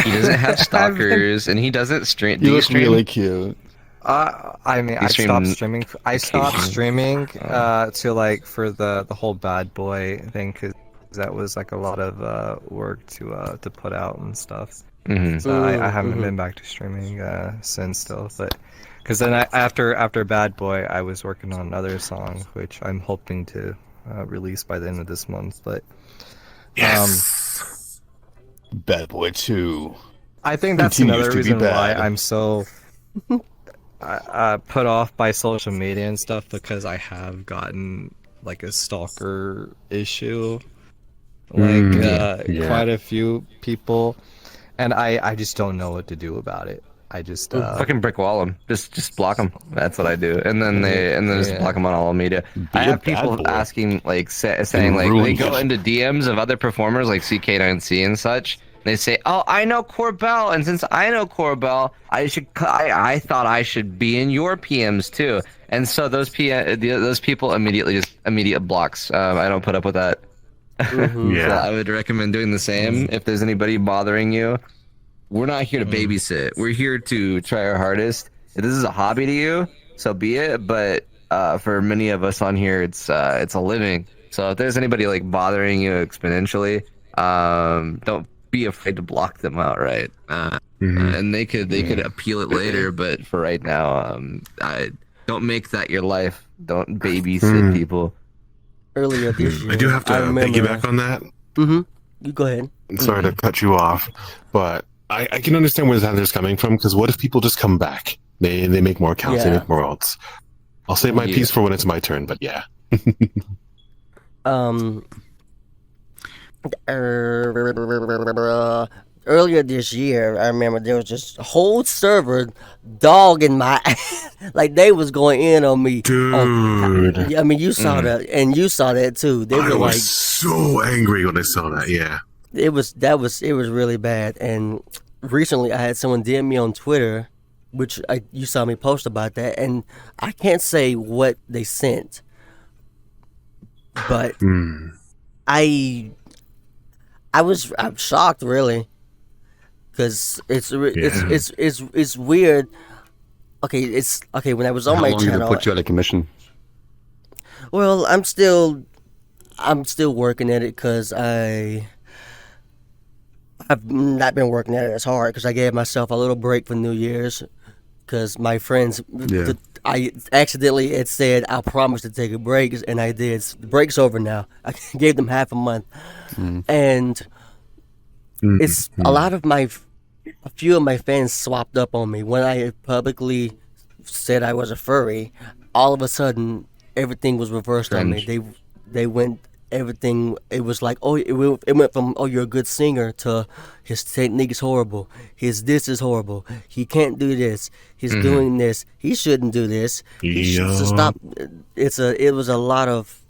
[SPEAKER 4] He doesn't have stalkers, and he doesn't stream. Do
[SPEAKER 1] You
[SPEAKER 4] you
[SPEAKER 1] look
[SPEAKER 4] stream?
[SPEAKER 1] really cute.
[SPEAKER 5] I mean, I
[SPEAKER 4] stream
[SPEAKER 5] stopped streaming. I stopped
[SPEAKER 4] occasionally?
[SPEAKER 5] streaming to like for the whole bad boy thing, because that was like a lot of work to put out and stuff.
[SPEAKER 4] Mhm.
[SPEAKER 5] So I haven't been back to streaming since still, but because then after Bad Boy, I was working on another song which I'm hoping to release by the end of this month. But
[SPEAKER 3] Yes.
[SPEAKER 1] Bad Boy 2.
[SPEAKER 5] I think that's
[SPEAKER 1] Continues
[SPEAKER 5] another
[SPEAKER 1] to be
[SPEAKER 5] reason why
[SPEAKER 1] bad.
[SPEAKER 5] I'm so put off by social media and stuff, because I have gotten like a stalker issue, like
[SPEAKER 1] yeah.
[SPEAKER 5] quite a few people, and I just don't know what to do about it. I just
[SPEAKER 4] Fucking brick wall them. Just block them. That's what I do. And then just
[SPEAKER 5] Yeah.
[SPEAKER 4] block them on all media. I
[SPEAKER 1] a
[SPEAKER 4] have
[SPEAKER 1] bad
[SPEAKER 4] people
[SPEAKER 1] boy.
[SPEAKER 4] asking, like, saying, like,
[SPEAKER 1] ruin
[SPEAKER 4] they go
[SPEAKER 1] it.
[SPEAKER 4] into DMs of other performers, like CK9C and such. They say, "Oh, I know Corbell, and since I know Corbell, I thought I should be in your PMs too." And so those people immediate blocks. I don't put up with that. So
[SPEAKER 3] Yeah.
[SPEAKER 4] I would recommend doing the same. If there's anybody bothering you, we're not here to babysit. We're here to try our hardest. If this is a hobby to you, so be it. But for many of us on here, it's a living. So if there's anybody like bothering you exponentially, don't be afraid to block them outright. And they could appeal it later. But for right now, don't make that your life. Don't babysit people.
[SPEAKER 2] earlier this year.
[SPEAKER 3] I do have to
[SPEAKER 2] remember,
[SPEAKER 3] piggyback on that.
[SPEAKER 2] Mm-hmm. You go ahead.
[SPEAKER 3] Sorry to cut you off, but I can understand where Xander's coming from, because what if people just come back? They make more accounts, they
[SPEAKER 2] Yeah.
[SPEAKER 3] make more alts. I'll save my piece for when it's my turn, but yeah.
[SPEAKER 2] Earlier this year, I remember there was just a whole server dogging my like they was going in on me.
[SPEAKER 3] Dude.
[SPEAKER 2] I mean, you saw that, and you saw that too. They
[SPEAKER 3] I
[SPEAKER 2] were
[SPEAKER 3] was
[SPEAKER 2] like,
[SPEAKER 3] so angry when I saw that, yeah.
[SPEAKER 2] it was really bad. And recently, I had someone DM me on Twitter, which you saw me post about that, and I can't say what they sent, but I'm shocked really, because it's weird. Okay, it's okay when I was on
[SPEAKER 1] How
[SPEAKER 2] my
[SPEAKER 1] long did it
[SPEAKER 2] channel.
[SPEAKER 1] put you out of commission?
[SPEAKER 2] Well, I'm still working at it because I've not been working at it as hard because I gave myself a little break for New Year's because my friends, I accidentally had said I promised to take a break, and I did. The break's over now. I gave them half a month, and it's a lot of a few of my fans swapped up on me when I publicly said I was a furry. All of a sudden, everything was reversed on me. They went everything. It was like, oh, it went from, oh, you're a good singer to his technique is horrible. His this is horrible. He can't do this. He's doing this. He shouldn't do this. He should stop. It was a lot of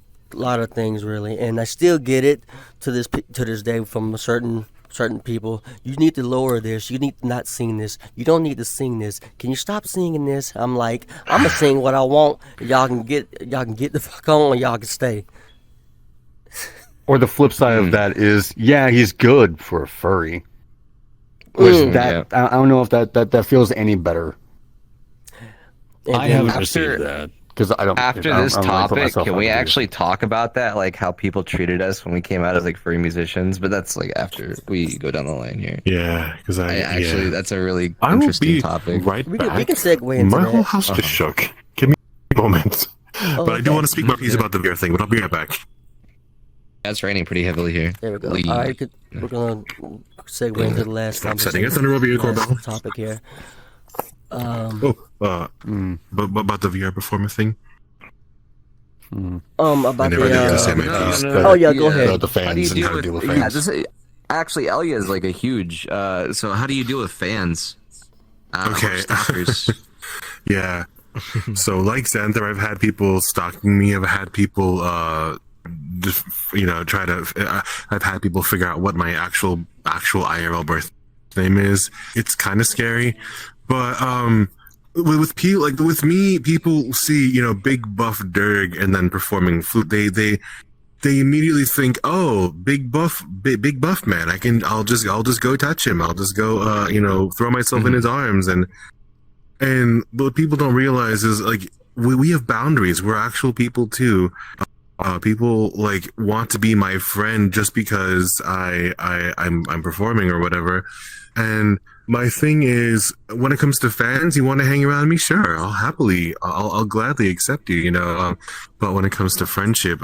[SPEAKER 2] things really, and I still get it to this day from certain people. You need to lower this. You need to not sing this. You don't need to sing this. Can you stop singing this? I'm like, I'm gonna sing what I want. Y'all can get the fuck on, or y'all can stay.
[SPEAKER 1] Or the flip side of that is, yeah, he's good for a furry. Which I don't know if that feels any better. I haven't received that because I don't.
[SPEAKER 4] After this topic, can we actually talk about that, like how people treated us when we came out as like furry musicians? But that's like after we go down the line here.
[SPEAKER 3] Yeah, because
[SPEAKER 4] that's a really
[SPEAKER 3] I will
[SPEAKER 4] interesting
[SPEAKER 3] be
[SPEAKER 4] topic.
[SPEAKER 3] right back.
[SPEAKER 2] We can segue into
[SPEAKER 3] my
[SPEAKER 2] that.
[SPEAKER 3] whole house just shook. Give me a moment. But I do want to speak more piece about the VR thing, but I'll be right back.
[SPEAKER 4] It's raining pretty heavily here.
[SPEAKER 2] There we go. All right, we're gonna segue into the last
[SPEAKER 3] Stop setting a thunder over your Corbell.
[SPEAKER 2] topic here.
[SPEAKER 3] But about the VR performer thing.
[SPEAKER 2] About
[SPEAKER 3] I never did gonna say my piece.
[SPEAKER 2] Oh yeah, go ahead.
[SPEAKER 1] The fans and how to deal with fans.
[SPEAKER 4] Actually, Elia is like a huge. So how do you deal with fans?
[SPEAKER 3] Okay.
[SPEAKER 4] Stalkers.
[SPEAKER 3] Yeah. So like Xanther, I've had people stalking me. I've had people just try to. I've had people figure out what my actual IRL birth name is. It's kind of scary, but with people like with me, people see big buff Derg and then performing flute. They immediately think, oh, big buff man. I'll just go touch him. I'll just go throw myself in his arms and what people don't realize is like we have boundaries. We're actual people too. People like want to be my friend just because I'm performing or whatever. And my thing is, when it comes to fans, you want to hang around me? Sure, I'll gladly accept you. But when it comes to friendship,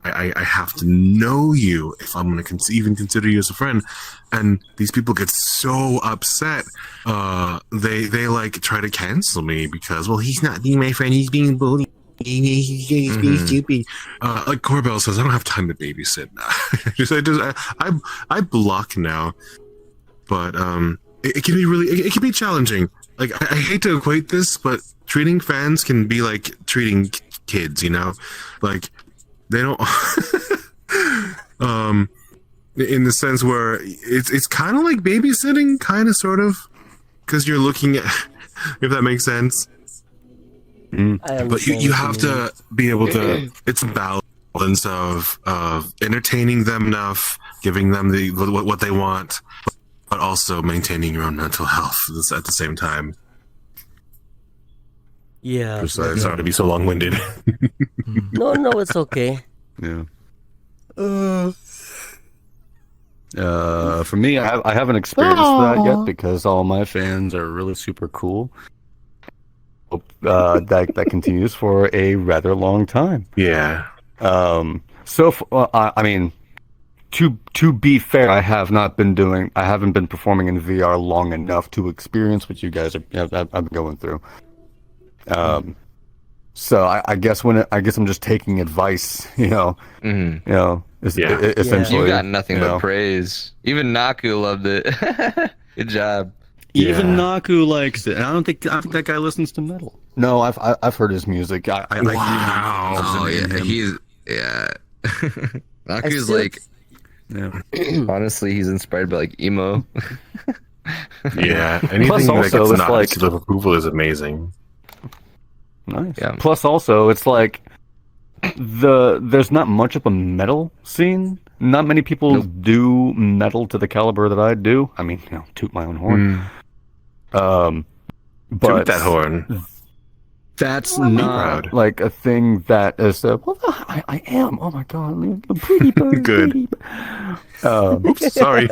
[SPEAKER 3] I have to know you if I'm going to even consider you as a friend. And these people get so upset. They like try to cancel me because, well, he's not being my friend. He's being bullied. He's being stupid. Like Corbell says, I don't have time to babysit. I block now. But it can be it can be challenging. Like I hate to equate this, but treating fans can be like treating kids. Like they don't. In the sense where it's kind of like babysitting, kind of sort of, because you're looking at, if that makes sense. But you have to be able to. It's balance of entertaining them enough, giving them what they want, but also maintaining your own mental health at the same time.
[SPEAKER 2] Yeah.
[SPEAKER 3] Sorry to be so long-winded.
[SPEAKER 2] No, it's okay.
[SPEAKER 1] Yeah. For me, I haven't experienced that yet because all my fans are really super cool. Hope that continues for a rather long time.
[SPEAKER 3] Yeah.
[SPEAKER 1] I mean, to be fair, I haven't been performing in VR long enough to experience what you guys have been going through. So I guess I'm just taking advice, essentially.
[SPEAKER 4] You got nothing but
[SPEAKER 1] know.
[SPEAKER 4] praise. Even Naku loved it. Good job.
[SPEAKER 1] Even Naku likes it. And I don't think that guy listens to metal. No, I've heard his music.
[SPEAKER 3] Wow.
[SPEAKER 6] Oh yeah,
[SPEAKER 4] Naku's
[SPEAKER 2] still-
[SPEAKER 4] like, honestly, he's inspired by like emo.
[SPEAKER 3] Yeah, anything
[SPEAKER 1] Plus
[SPEAKER 3] that
[SPEAKER 1] also,
[SPEAKER 3] gets
[SPEAKER 1] it's
[SPEAKER 3] not
[SPEAKER 1] like-
[SPEAKER 3] seal of approval is amazing.
[SPEAKER 1] Nice.
[SPEAKER 4] Yeah.
[SPEAKER 1] Plus, also, it's like there's not much of a metal scene. Not many people do metal to the caliber that I do. I mean, toot my own horn. But
[SPEAKER 3] Toot that horn.
[SPEAKER 1] that's
[SPEAKER 3] Be
[SPEAKER 1] not
[SPEAKER 3] proud.
[SPEAKER 1] like a thing that is. Well, I am. Oh my god, a pretty bird.
[SPEAKER 3] Good.
[SPEAKER 1] pretty bird.
[SPEAKER 3] Oops, sorry.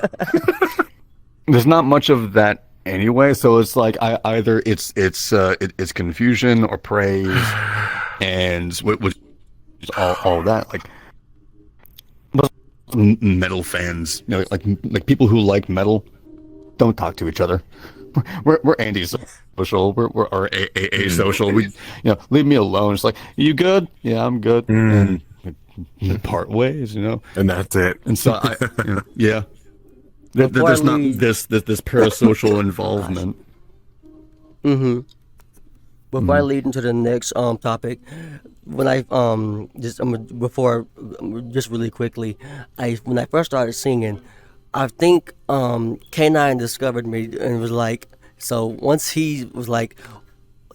[SPEAKER 1] There's not much of that anyway, so it's like either it's confusion or praise, and which is all that like most metal fans, like people who like metal, don't talk to each other. We're anti-social. We're asocial. We leave me alone. It's like, you good? Yeah, I'm good. And we part ways.
[SPEAKER 3] And that's it.
[SPEAKER 1] And so yeah. There's not this parasocial involvement.
[SPEAKER 2] Before I lead into the next topic, when I just really quickly, when I first started singing, I think K9 discovered me and was like, so once he was like,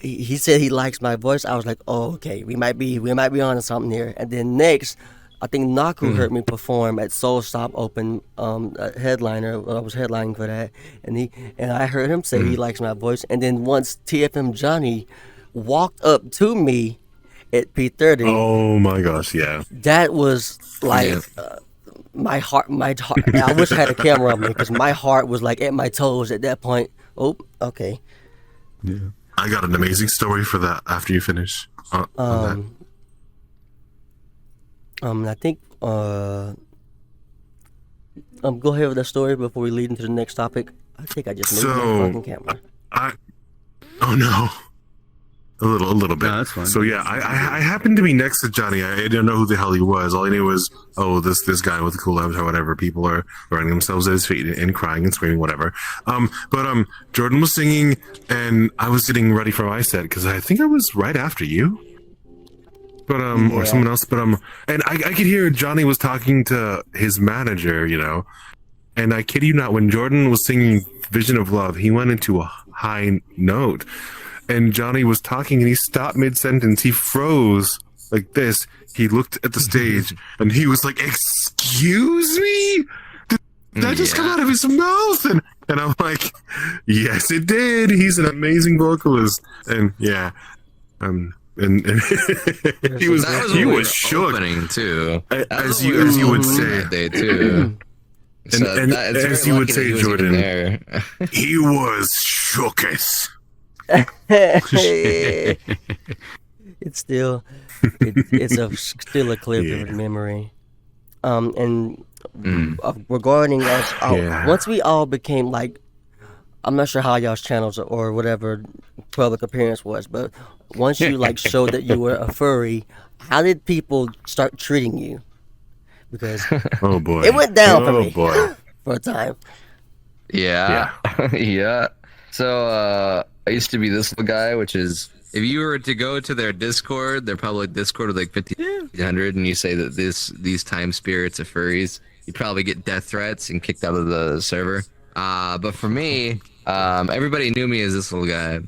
[SPEAKER 2] he said he likes my voice, I was like, oh, okay, we might be on to something here. And then next, I think Naku heard me perform at Soul Stop Open, headliner. I was headlining for that, and I heard him say he likes my voice. And then once TFM Johnny walked up to me at P30,
[SPEAKER 3] Oh my gosh, yeah.
[SPEAKER 2] that was like my heart. I wish I had a camera on me because my heart was like at my toes at that point. Oh, okay.
[SPEAKER 3] I got an amazing story for that after you finish. On that.
[SPEAKER 2] I think go ahead with the story before we lead into the next topic. I think I just moved my fucking camera.
[SPEAKER 3] Oh no. A little bit.
[SPEAKER 1] No, that's fine.
[SPEAKER 3] So yeah, I happened to be next to Johnny. I didn't know who the hell he was. All I knew was, this guy with the cool avatar, whatever. People are running themselves at his feet and crying and screaming, whatever. But Jordan was singing, and I was getting ready for my set because I think I was right after you. But or someone else. But and I could hear Johnny was talking to his manager, and I kid you not, when Jordan was singing "Vision of Love," he went into a high note. And Johnny was talking and he stopped mid-sentence. He froze like this. He looked at the stage and he was like, "Excuse me? Did that just come out of his mouth?" And I'm like, "Yes, it did. He's an amazing vocalist." And yeah, and he was shook,
[SPEAKER 4] opening too.
[SPEAKER 3] as you would say.
[SPEAKER 4] That day too.
[SPEAKER 3] And as you would say, Jordan,
[SPEAKER 4] there.
[SPEAKER 3] he was shookest.
[SPEAKER 2] It's still still a clear vivid memory. And regarding us, once we all became like, I'm not sure how y'all's channels or whatever public appearance was, but once you like showed that you were a furry, how did people start treating you? Because
[SPEAKER 3] Oh boy,
[SPEAKER 2] it went down for me
[SPEAKER 3] boy.
[SPEAKER 2] for a time.
[SPEAKER 4] Yeah. Yeah. So I used to be this little guy, which is, if you were to go to their Discord, their public Discord with like 1,500, and you say that these time spirits are furries, you'd probably get death threats and kicked out of the server. But for me, everybody knew me as this little guy,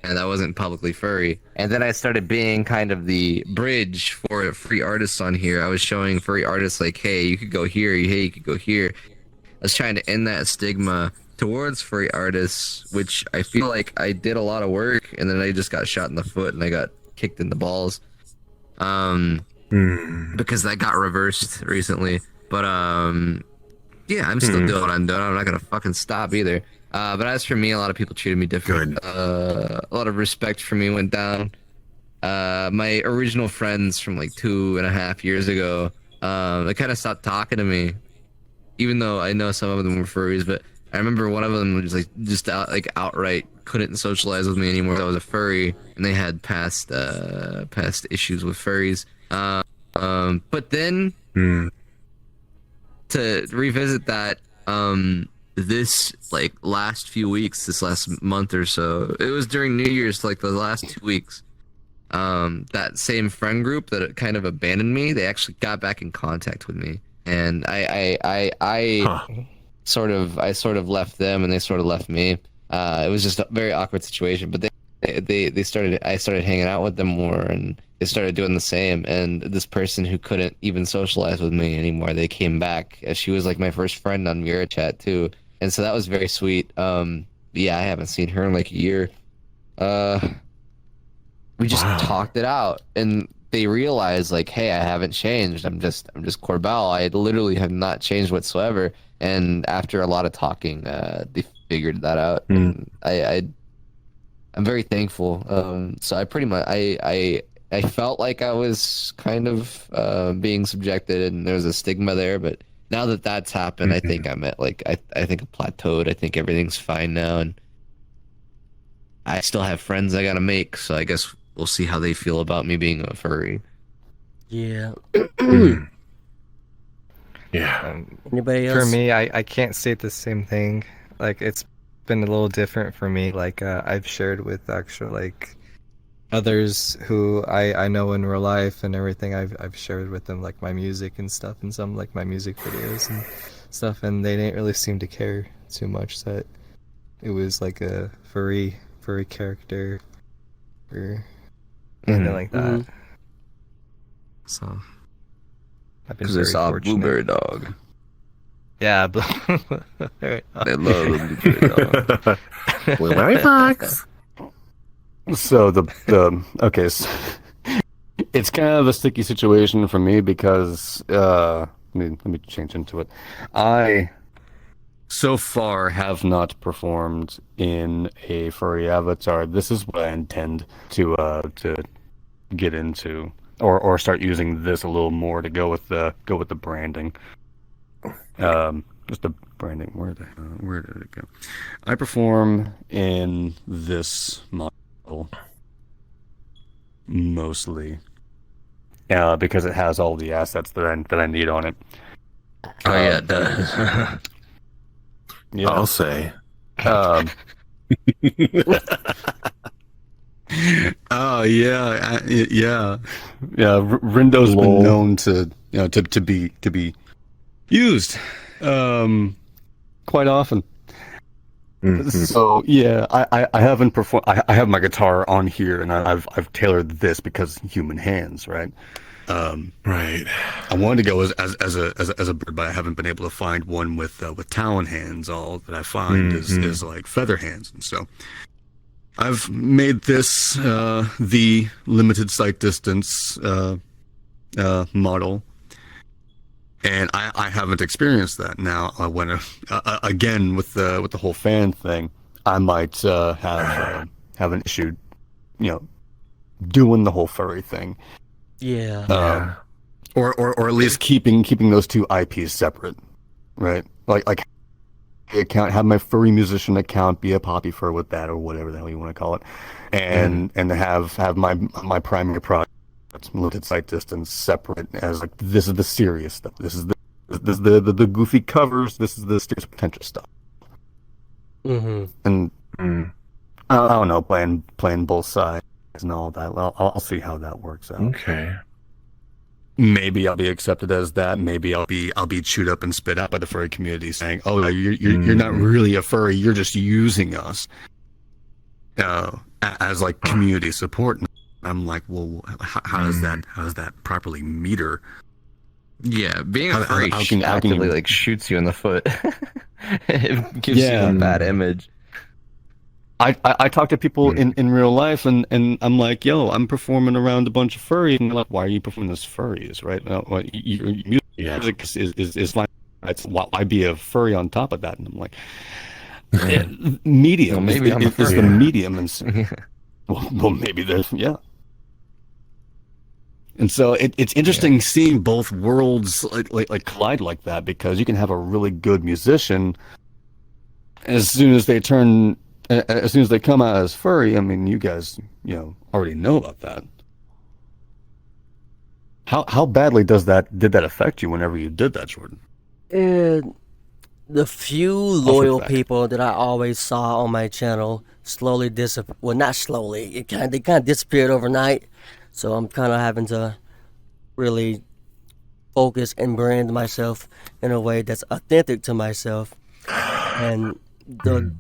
[SPEAKER 4] and I wasn't publicly furry. And then I started being kind of the bridge for free artists on here. I was showing furry artists like, hey, you could go here, hey, you could go here. I was trying to end that stigma towards furry artists, which I feel like I did a lot of work, and then I just got shot in the foot and I got kicked in the balls. Because that got reversed recently. But yeah, I'm still doing what I'm doing. I'm not gonna fucking stop either. But as for me, a lot of people treated me different. A lot of respect for me went down. My original friends from like 2.5 years ago they kind of stopped talking to me, even though I know some of them were furries. But I remember one of them was like just outright couldn't socialize with me anymore. That was a furry, and they had past issues with furries. But then to revisit that, this like last few weeks, this last month or so, it was during New Year's, like the last 2 weeks. That same friend group that kind of abandoned me, they actually got back in contact with me, and I sort of left them, and they sort of left me. It was just a very awkward situation, but I started hanging out with them more, and they started doing the same. And this person who couldn't even socialize with me anymore, they came back. She was like my first friend on Vrchat too, and so that was very sweet. Yeah, I haven't seen her in like a year. We just talked it out, and they realized like, hey, I haven't changed. I'm just Corbell. I literally have not changed whatsoever. And after a lot of talking, they figured that out. And I'm very thankful. So I pretty much I felt like I was kind of being subjected, and there's a stigma there. But now that that's happened, I think I'm at like I think I plateaued. I think everything's fine now, and I still have friends I gotta make. So I guess we'll see how they feel about me being a furry.
[SPEAKER 2] Yeah.
[SPEAKER 3] Yeah.
[SPEAKER 2] Anybody else?
[SPEAKER 5] For me, I can't state the same thing. Like, it's been a little different for me. Like, I've shared with actual like others who I know in real life and everything. I've shared with them like my music and stuff, and some like my music videos and stuff, and they didn't really seem to care too much that it was like a furry character or anything like that.
[SPEAKER 6] So,
[SPEAKER 5] I've been
[SPEAKER 6] because
[SPEAKER 5] very
[SPEAKER 6] they saw a
[SPEAKER 5] fortunate.
[SPEAKER 6] blueberry dog.
[SPEAKER 5] Yeah, but
[SPEAKER 6] They love the blueberry dog.
[SPEAKER 3] Blueberry fox.
[SPEAKER 1] So okay, so it's kind of a sticky situation for me because let me change into it. I so far have not performed in a furry avatar. This is what I intend to get into, or start using this a little more to go with the branding. Just the branding. Where did it go? I perform in this model mostly, because it has all the assets that I need on it.
[SPEAKER 6] Oh yeah, it does.
[SPEAKER 1] Yeah.
[SPEAKER 3] I'll say.
[SPEAKER 1] Oh yeah, yeah. Rindo's been known to to be used quite often. So yeah, I haven't performed. I have my guitar on here, and I've tailored this because human hands, right?
[SPEAKER 3] Right.
[SPEAKER 1] I wanted to go as a bird, but I haven't been able to find one with talon hands. All that I find is like feather hands, and so I've made this the limited sight distance model, and I haven't experienced that. Now when again with the whole fan thing, I might have an issue, doing the whole furry thing.
[SPEAKER 2] Yeah.
[SPEAKER 1] Or at least keeping those two IPs separate, right? Like account, have my furry musician account be a poppy fur with that, or whatever the hell you want to call it, and have my primary product, limited sight distance, separate as like, this is the serious stuff, this is the goofy covers, this is the serious potential stuff. And I don't know, playing both sides and all that. I'll see how that works out.
[SPEAKER 3] Okay.
[SPEAKER 1] Maybe I'll be accepted as that. Maybe I'll be chewed up and spit out by the furry community, saying, "Oh, you're not really a furry. You're just using us as like community support." And I'm like, well, how does that properly meter?
[SPEAKER 4] Yeah, being a furry
[SPEAKER 1] how can
[SPEAKER 4] actively
[SPEAKER 1] you-
[SPEAKER 4] like shoots you in the foot. It gives you a bad image.
[SPEAKER 1] I talk to people in real life, and I'm like, yo, I'm performing around a bunch of furries, and they're like, why are you performing as furries, right? Your music is fine. Why be a furry on top of that? And I'm like, medium.
[SPEAKER 4] Well, maybe I'm a
[SPEAKER 1] it's the medium, and well, maybe there's And so it's interesting seeing both worlds like collide like that, because you can have a really good musician as soon as they turn as soon as they come out as furry. I mean, you guys, already know about that. How badly did that affect you whenever you did that, Jordan?
[SPEAKER 2] And the few loyal people that I always saw on my channel slowly disappeared. Well, not slowly. They kind of disappeared overnight. So I'm kind of having to really focus and brand myself in a way that's authentic to myself. And the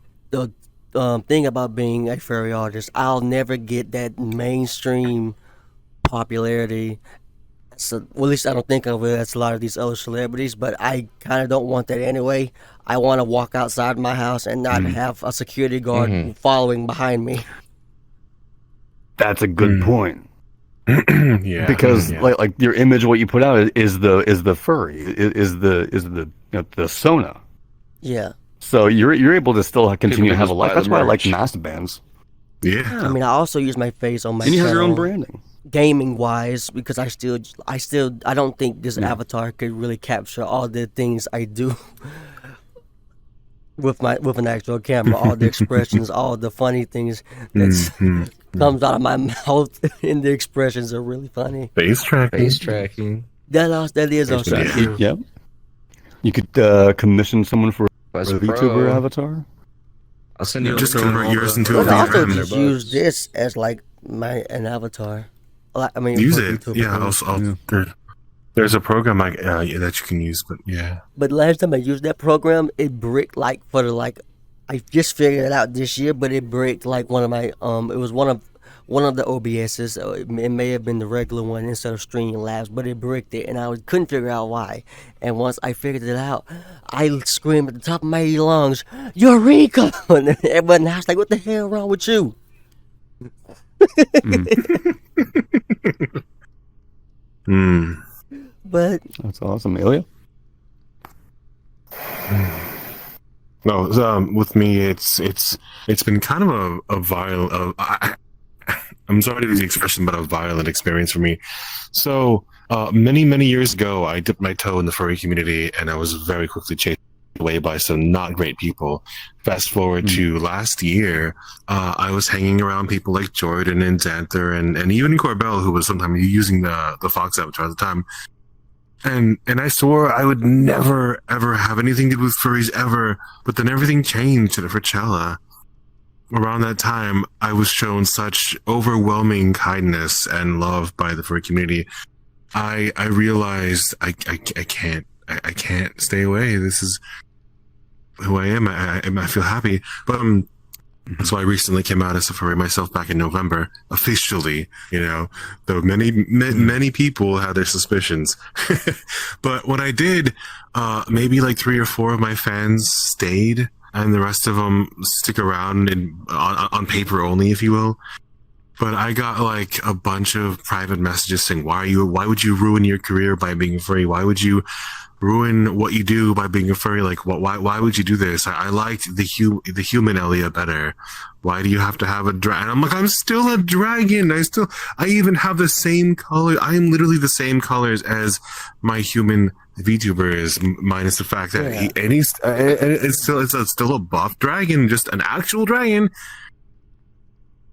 [SPEAKER 2] thing about being a furry artist, I'll never get that mainstream popularity. So, well, at least I don't think of it as a lot of these other celebrities, but I kind of don't want that anyway. I want to walk outside my house and not have a security guard following behind me.
[SPEAKER 1] That's a good point.
[SPEAKER 3] Yeah,
[SPEAKER 1] because like your image, what you put out is the furry, is the persona.
[SPEAKER 2] Yeah.
[SPEAKER 1] So you're able to still continue to have a life. That's why I like
[SPEAKER 6] merch.
[SPEAKER 1] mask bands.
[SPEAKER 3] Yeah.
[SPEAKER 2] I mean, I also use my face on my
[SPEAKER 1] And you have your own
[SPEAKER 2] channel,
[SPEAKER 1] branding.
[SPEAKER 2] gaming wise, because I don't think this avatar could really capture all the things I do with an actual camera, all the expressions, all the funny things that comes out of my mouth, and the expressions are really funny.
[SPEAKER 3] Face tracking.
[SPEAKER 4] Face tracking.
[SPEAKER 2] That is also
[SPEAKER 3] tracking.
[SPEAKER 2] true.
[SPEAKER 1] Yep. You could commission someone for a
[SPEAKER 4] Quest
[SPEAKER 1] VTuber
[SPEAKER 4] Pro.
[SPEAKER 1] avatar.
[SPEAKER 6] I'll send you
[SPEAKER 3] Just
[SPEAKER 6] a link
[SPEAKER 3] convert
[SPEAKER 6] to
[SPEAKER 3] yours
[SPEAKER 6] all
[SPEAKER 3] into
[SPEAKER 6] the-
[SPEAKER 3] a
[SPEAKER 2] But I also
[SPEAKER 3] VRAM.
[SPEAKER 2] just use this as like an avatar. I mean,
[SPEAKER 3] Use
[SPEAKER 2] for
[SPEAKER 3] it.
[SPEAKER 2] YouTube
[SPEAKER 3] Yeah.
[SPEAKER 2] purposes.
[SPEAKER 3] There's a program that you can use, but yeah.
[SPEAKER 2] But last time I used that program, it bricked I just figured it out this year, but it bricked like one of my it was one of the OBSs. It may have been the regular one instead of Streamlabs, but it bricked it, and I couldn't figure out why. And once I figured it out, I screamed at the top of my lungs, "Eureka!" And everybody in the house like, "What the hell wrong with you?" But
[SPEAKER 1] That's awesome, Ilya.
[SPEAKER 3] No, with me, it's been kind of a violent. I'm sorry to use the expression, but a violent experience for me. So many years ago, I dipped my toe in the furry community, and I was very quickly chased away by some not great people. Fast forward to last year, I was hanging around people like Jordan and Xanther and even Corbell, who was sometimes using the Fox avatar at the time. And I swore I would never ever have anything to do with furries ever, but then everything changed at Vrchat. Around that time, I was shown such overwhelming kindness and love by the furry community. I realized I can't stay away. This is who I am. I feel happy, but so I recently came out as a furry myself back in November, officially, though many people had their suspicions. But what I did, maybe like 3 or 4 of my fans stayed, and the rest of them stick around on paper only, if you will. But I got like a bunch of private messages saying, why would you ruin your career by being a furry? Why would you ruin what you do by being a furry? Like, why would you do this? I liked the human Elia better. Why do you have to have a dragon? I'm like, I'm still a dragon. I even have the same color. I am literally the same colors as my human VTuber is, minus the fact that it's still a buff dragon, just an actual dragon.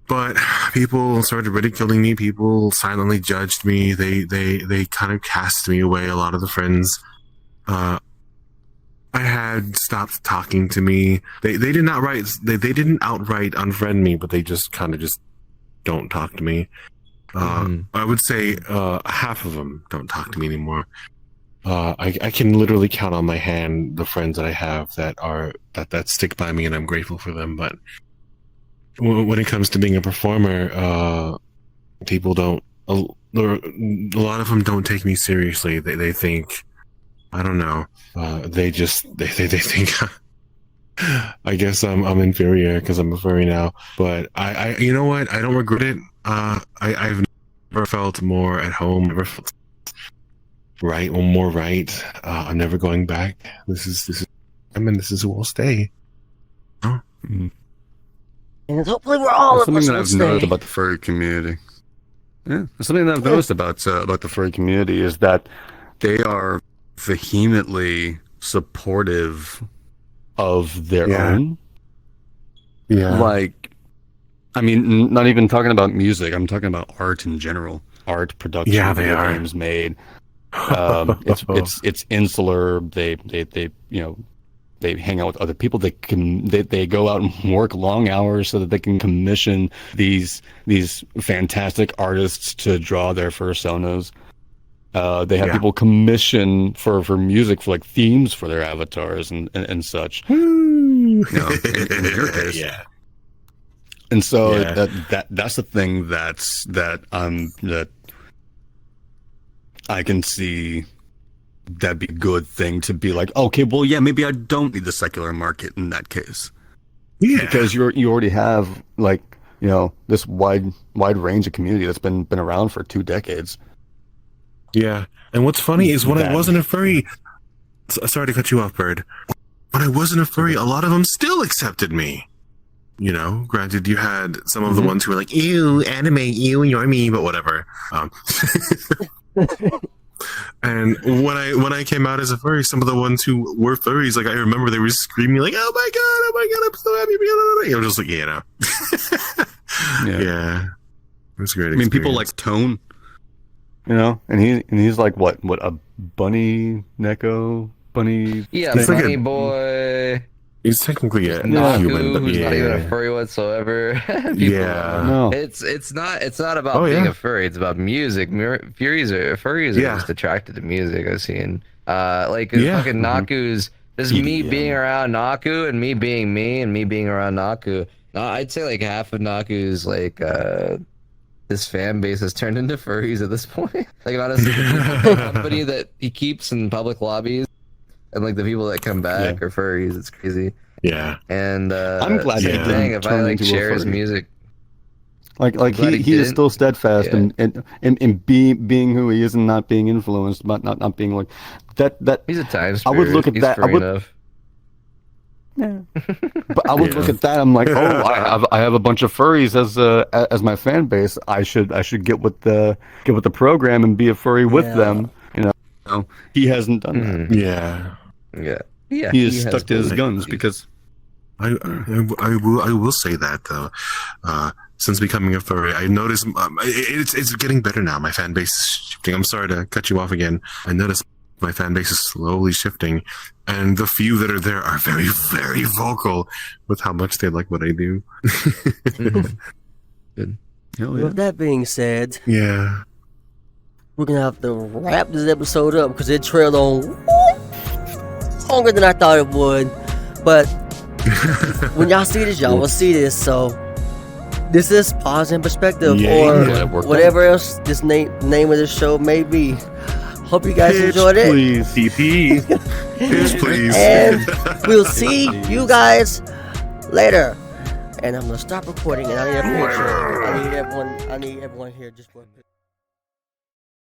[SPEAKER 3] But people started ridiculing me. People silently judged me. They kind of cast me away. A lot of the friends I had stopped talking to me. They didn't outright unfriend me, but they just kind of just don't talk to me. I would say half of them don't talk to me anymore. I can literally count on my hand the friends that I have that stick by me, and I'm grateful for them. But when it comes to being a performer, people don't. A lot of them don't take me seriously. They think, I don't know. They think. I guess I'm inferior because I'm a furry now. But I you know what? I don't regret it. I've never felt more at home. Never felt right or more right. I'm never going back. This is who will stay. Oh.
[SPEAKER 2] and hopefully we're all
[SPEAKER 1] That's
[SPEAKER 2] of us
[SPEAKER 1] something that
[SPEAKER 2] will
[SPEAKER 1] I've
[SPEAKER 2] stay.
[SPEAKER 1] noticed about the furry community. Yeah, something that I've noticed about the furry community is that they are vehemently supportive of their
[SPEAKER 3] Yeah.
[SPEAKER 1] own.
[SPEAKER 3] Yeah.
[SPEAKER 1] Like, I mean, not even talking about music. I'm talking about art in general. Art, production,
[SPEAKER 3] Yeah, they
[SPEAKER 1] video
[SPEAKER 3] are.
[SPEAKER 1] games made. It's insular. They they hang out with other people. They go out and work long hours so that they can commission these fantastic artists to draw their personas. They have
[SPEAKER 3] Yeah.
[SPEAKER 1] people commission for music, for like themes for their avatars and such.
[SPEAKER 3] in
[SPEAKER 1] their case.
[SPEAKER 3] Yeah.
[SPEAKER 1] And so
[SPEAKER 3] Yeah.
[SPEAKER 1] that's the thing that I can see that'd be a good thing to be like, okay, well, yeah, maybe I don't need the secular market in that case.
[SPEAKER 3] Yeah.
[SPEAKER 1] Because you already have like, this wide range of community that's been around for 2 decades.
[SPEAKER 3] Yeah. And what's funny is when I
[SPEAKER 1] That-
[SPEAKER 3] wasn't a furry, sorry to cut you off, Bird. When I wasn't a furry, a lot of them still accepted me. Granted, you had some of the ones who were like, ew, anime, ew, you're me, but whatever. And when I came out as a furry, some of the ones who were furries, like I remember they were screaming like, "Oh my god, I'm so happy!" I was just like, yeah. It was a great.
[SPEAKER 1] I mean, people like Tone, and he's like what a bunny neko bunny.
[SPEAKER 4] Yeah,
[SPEAKER 3] He's like
[SPEAKER 4] bunny
[SPEAKER 3] a-
[SPEAKER 4] boy.
[SPEAKER 3] He's technically a
[SPEAKER 4] Naku,
[SPEAKER 3] human, but
[SPEAKER 4] who's
[SPEAKER 3] yeah,
[SPEAKER 4] not even a furry whatsoever. People
[SPEAKER 3] yeah.
[SPEAKER 1] No,
[SPEAKER 4] It's not about
[SPEAKER 3] Oh,
[SPEAKER 4] being
[SPEAKER 3] yeah.
[SPEAKER 4] a furry. It's about music. Furries are
[SPEAKER 3] Yeah.
[SPEAKER 4] just attracted to music. I've seen like
[SPEAKER 3] Yeah.
[SPEAKER 4] fucking Naku's. Just me
[SPEAKER 1] EDM.
[SPEAKER 4] being around Naku and me being me and me being around Naku. I'd say like half of Naku's like his fan base has turned into furries at this point. Like honestly, the company that he keeps in public lobbies and like the people that come back are furries. It's crazy.
[SPEAKER 3] Yeah.
[SPEAKER 4] And
[SPEAKER 1] I'm glad
[SPEAKER 3] he
[SPEAKER 4] same
[SPEAKER 3] didn't
[SPEAKER 4] thing. If I
[SPEAKER 1] turn
[SPEAKER 4] like
[SPEAKER 1] into a
[SPEAKER 4] share his
[SPEAKER 1] furry.
[SPEAKER 4] music.
[SPEAKER 1] like
[SPEAKER 4] glad
[SPEAKER 1] he
[SPEAKER 4] he
[SPEAKER 1] is
[SPEAKER 4] didn't.
[SPEAKER 1] still steadfast
[SPEAKER 4] Yeah.
[SPEAKER 1] and being who he is and not being influenced, but not being like that.
[SPEAKER 4] He's a time
[SPEAKER 1] I
[SPEAKER 4] spirit.
[SPEAKER 1] would look at
[SPEAKER 4] He's
[SPEAKER 1] that- I
[SPEAKER 4] free
[SPEAKER 1] would-
[SPEAKER 4] enough.
[SPEAKER 1] But I would
[SPEAKER 3] Yeah.
[SPEAKER 1] look at that. I'm like, oh, I have a bunch of furries as my fan base. I should get with the program and be a furry with
[SPEAKER 2] Yeah.
[SPEAKER 1] them. He hasn't done that.
[SPEAKER 3] Yeah.
[SPEAKER 4] Yeah.
[SPEAKER 1] He has
[SPEAKER 4] has
[SPEAKER 1] stuck to his
[SPEAKER 4] been-
[SPEAKER 1] guns because
[SPEAKER 3] I will say that though. Since becoming a furry, I noticed it's getting better now. My fan base is shifting. I'm sorry to cut you off again. I noticed my fan base is slowly shifting, and the few that are there are very, very vocal with how much they like what I do.
[SPEAKER 1] hell yeah.
[SPEAKER 2] With that being said,
[SPEAKER 3] Yeah.
[SPEAKER 2] we're gonna have to wrap this episode up because it trailed on longer than I thought it would. But when y'all see this, y'all will see this. So this is Pause in Perspective,
[SPEAKER 3] Yeah,
[SPEAKER 2] or
[SPEAKER 1] that worked
[SPEAKER 2] whatever else this name of this show may be. Hope you guys enjoyed it,
[SPEAKER 1] Please.
[SPEAKER 3] PP. Pitch, please.
[SPEAKER 2] and we'll see you guys later. And I'm gonna stop recording, and I need a picture. I need everyone here just for a picture.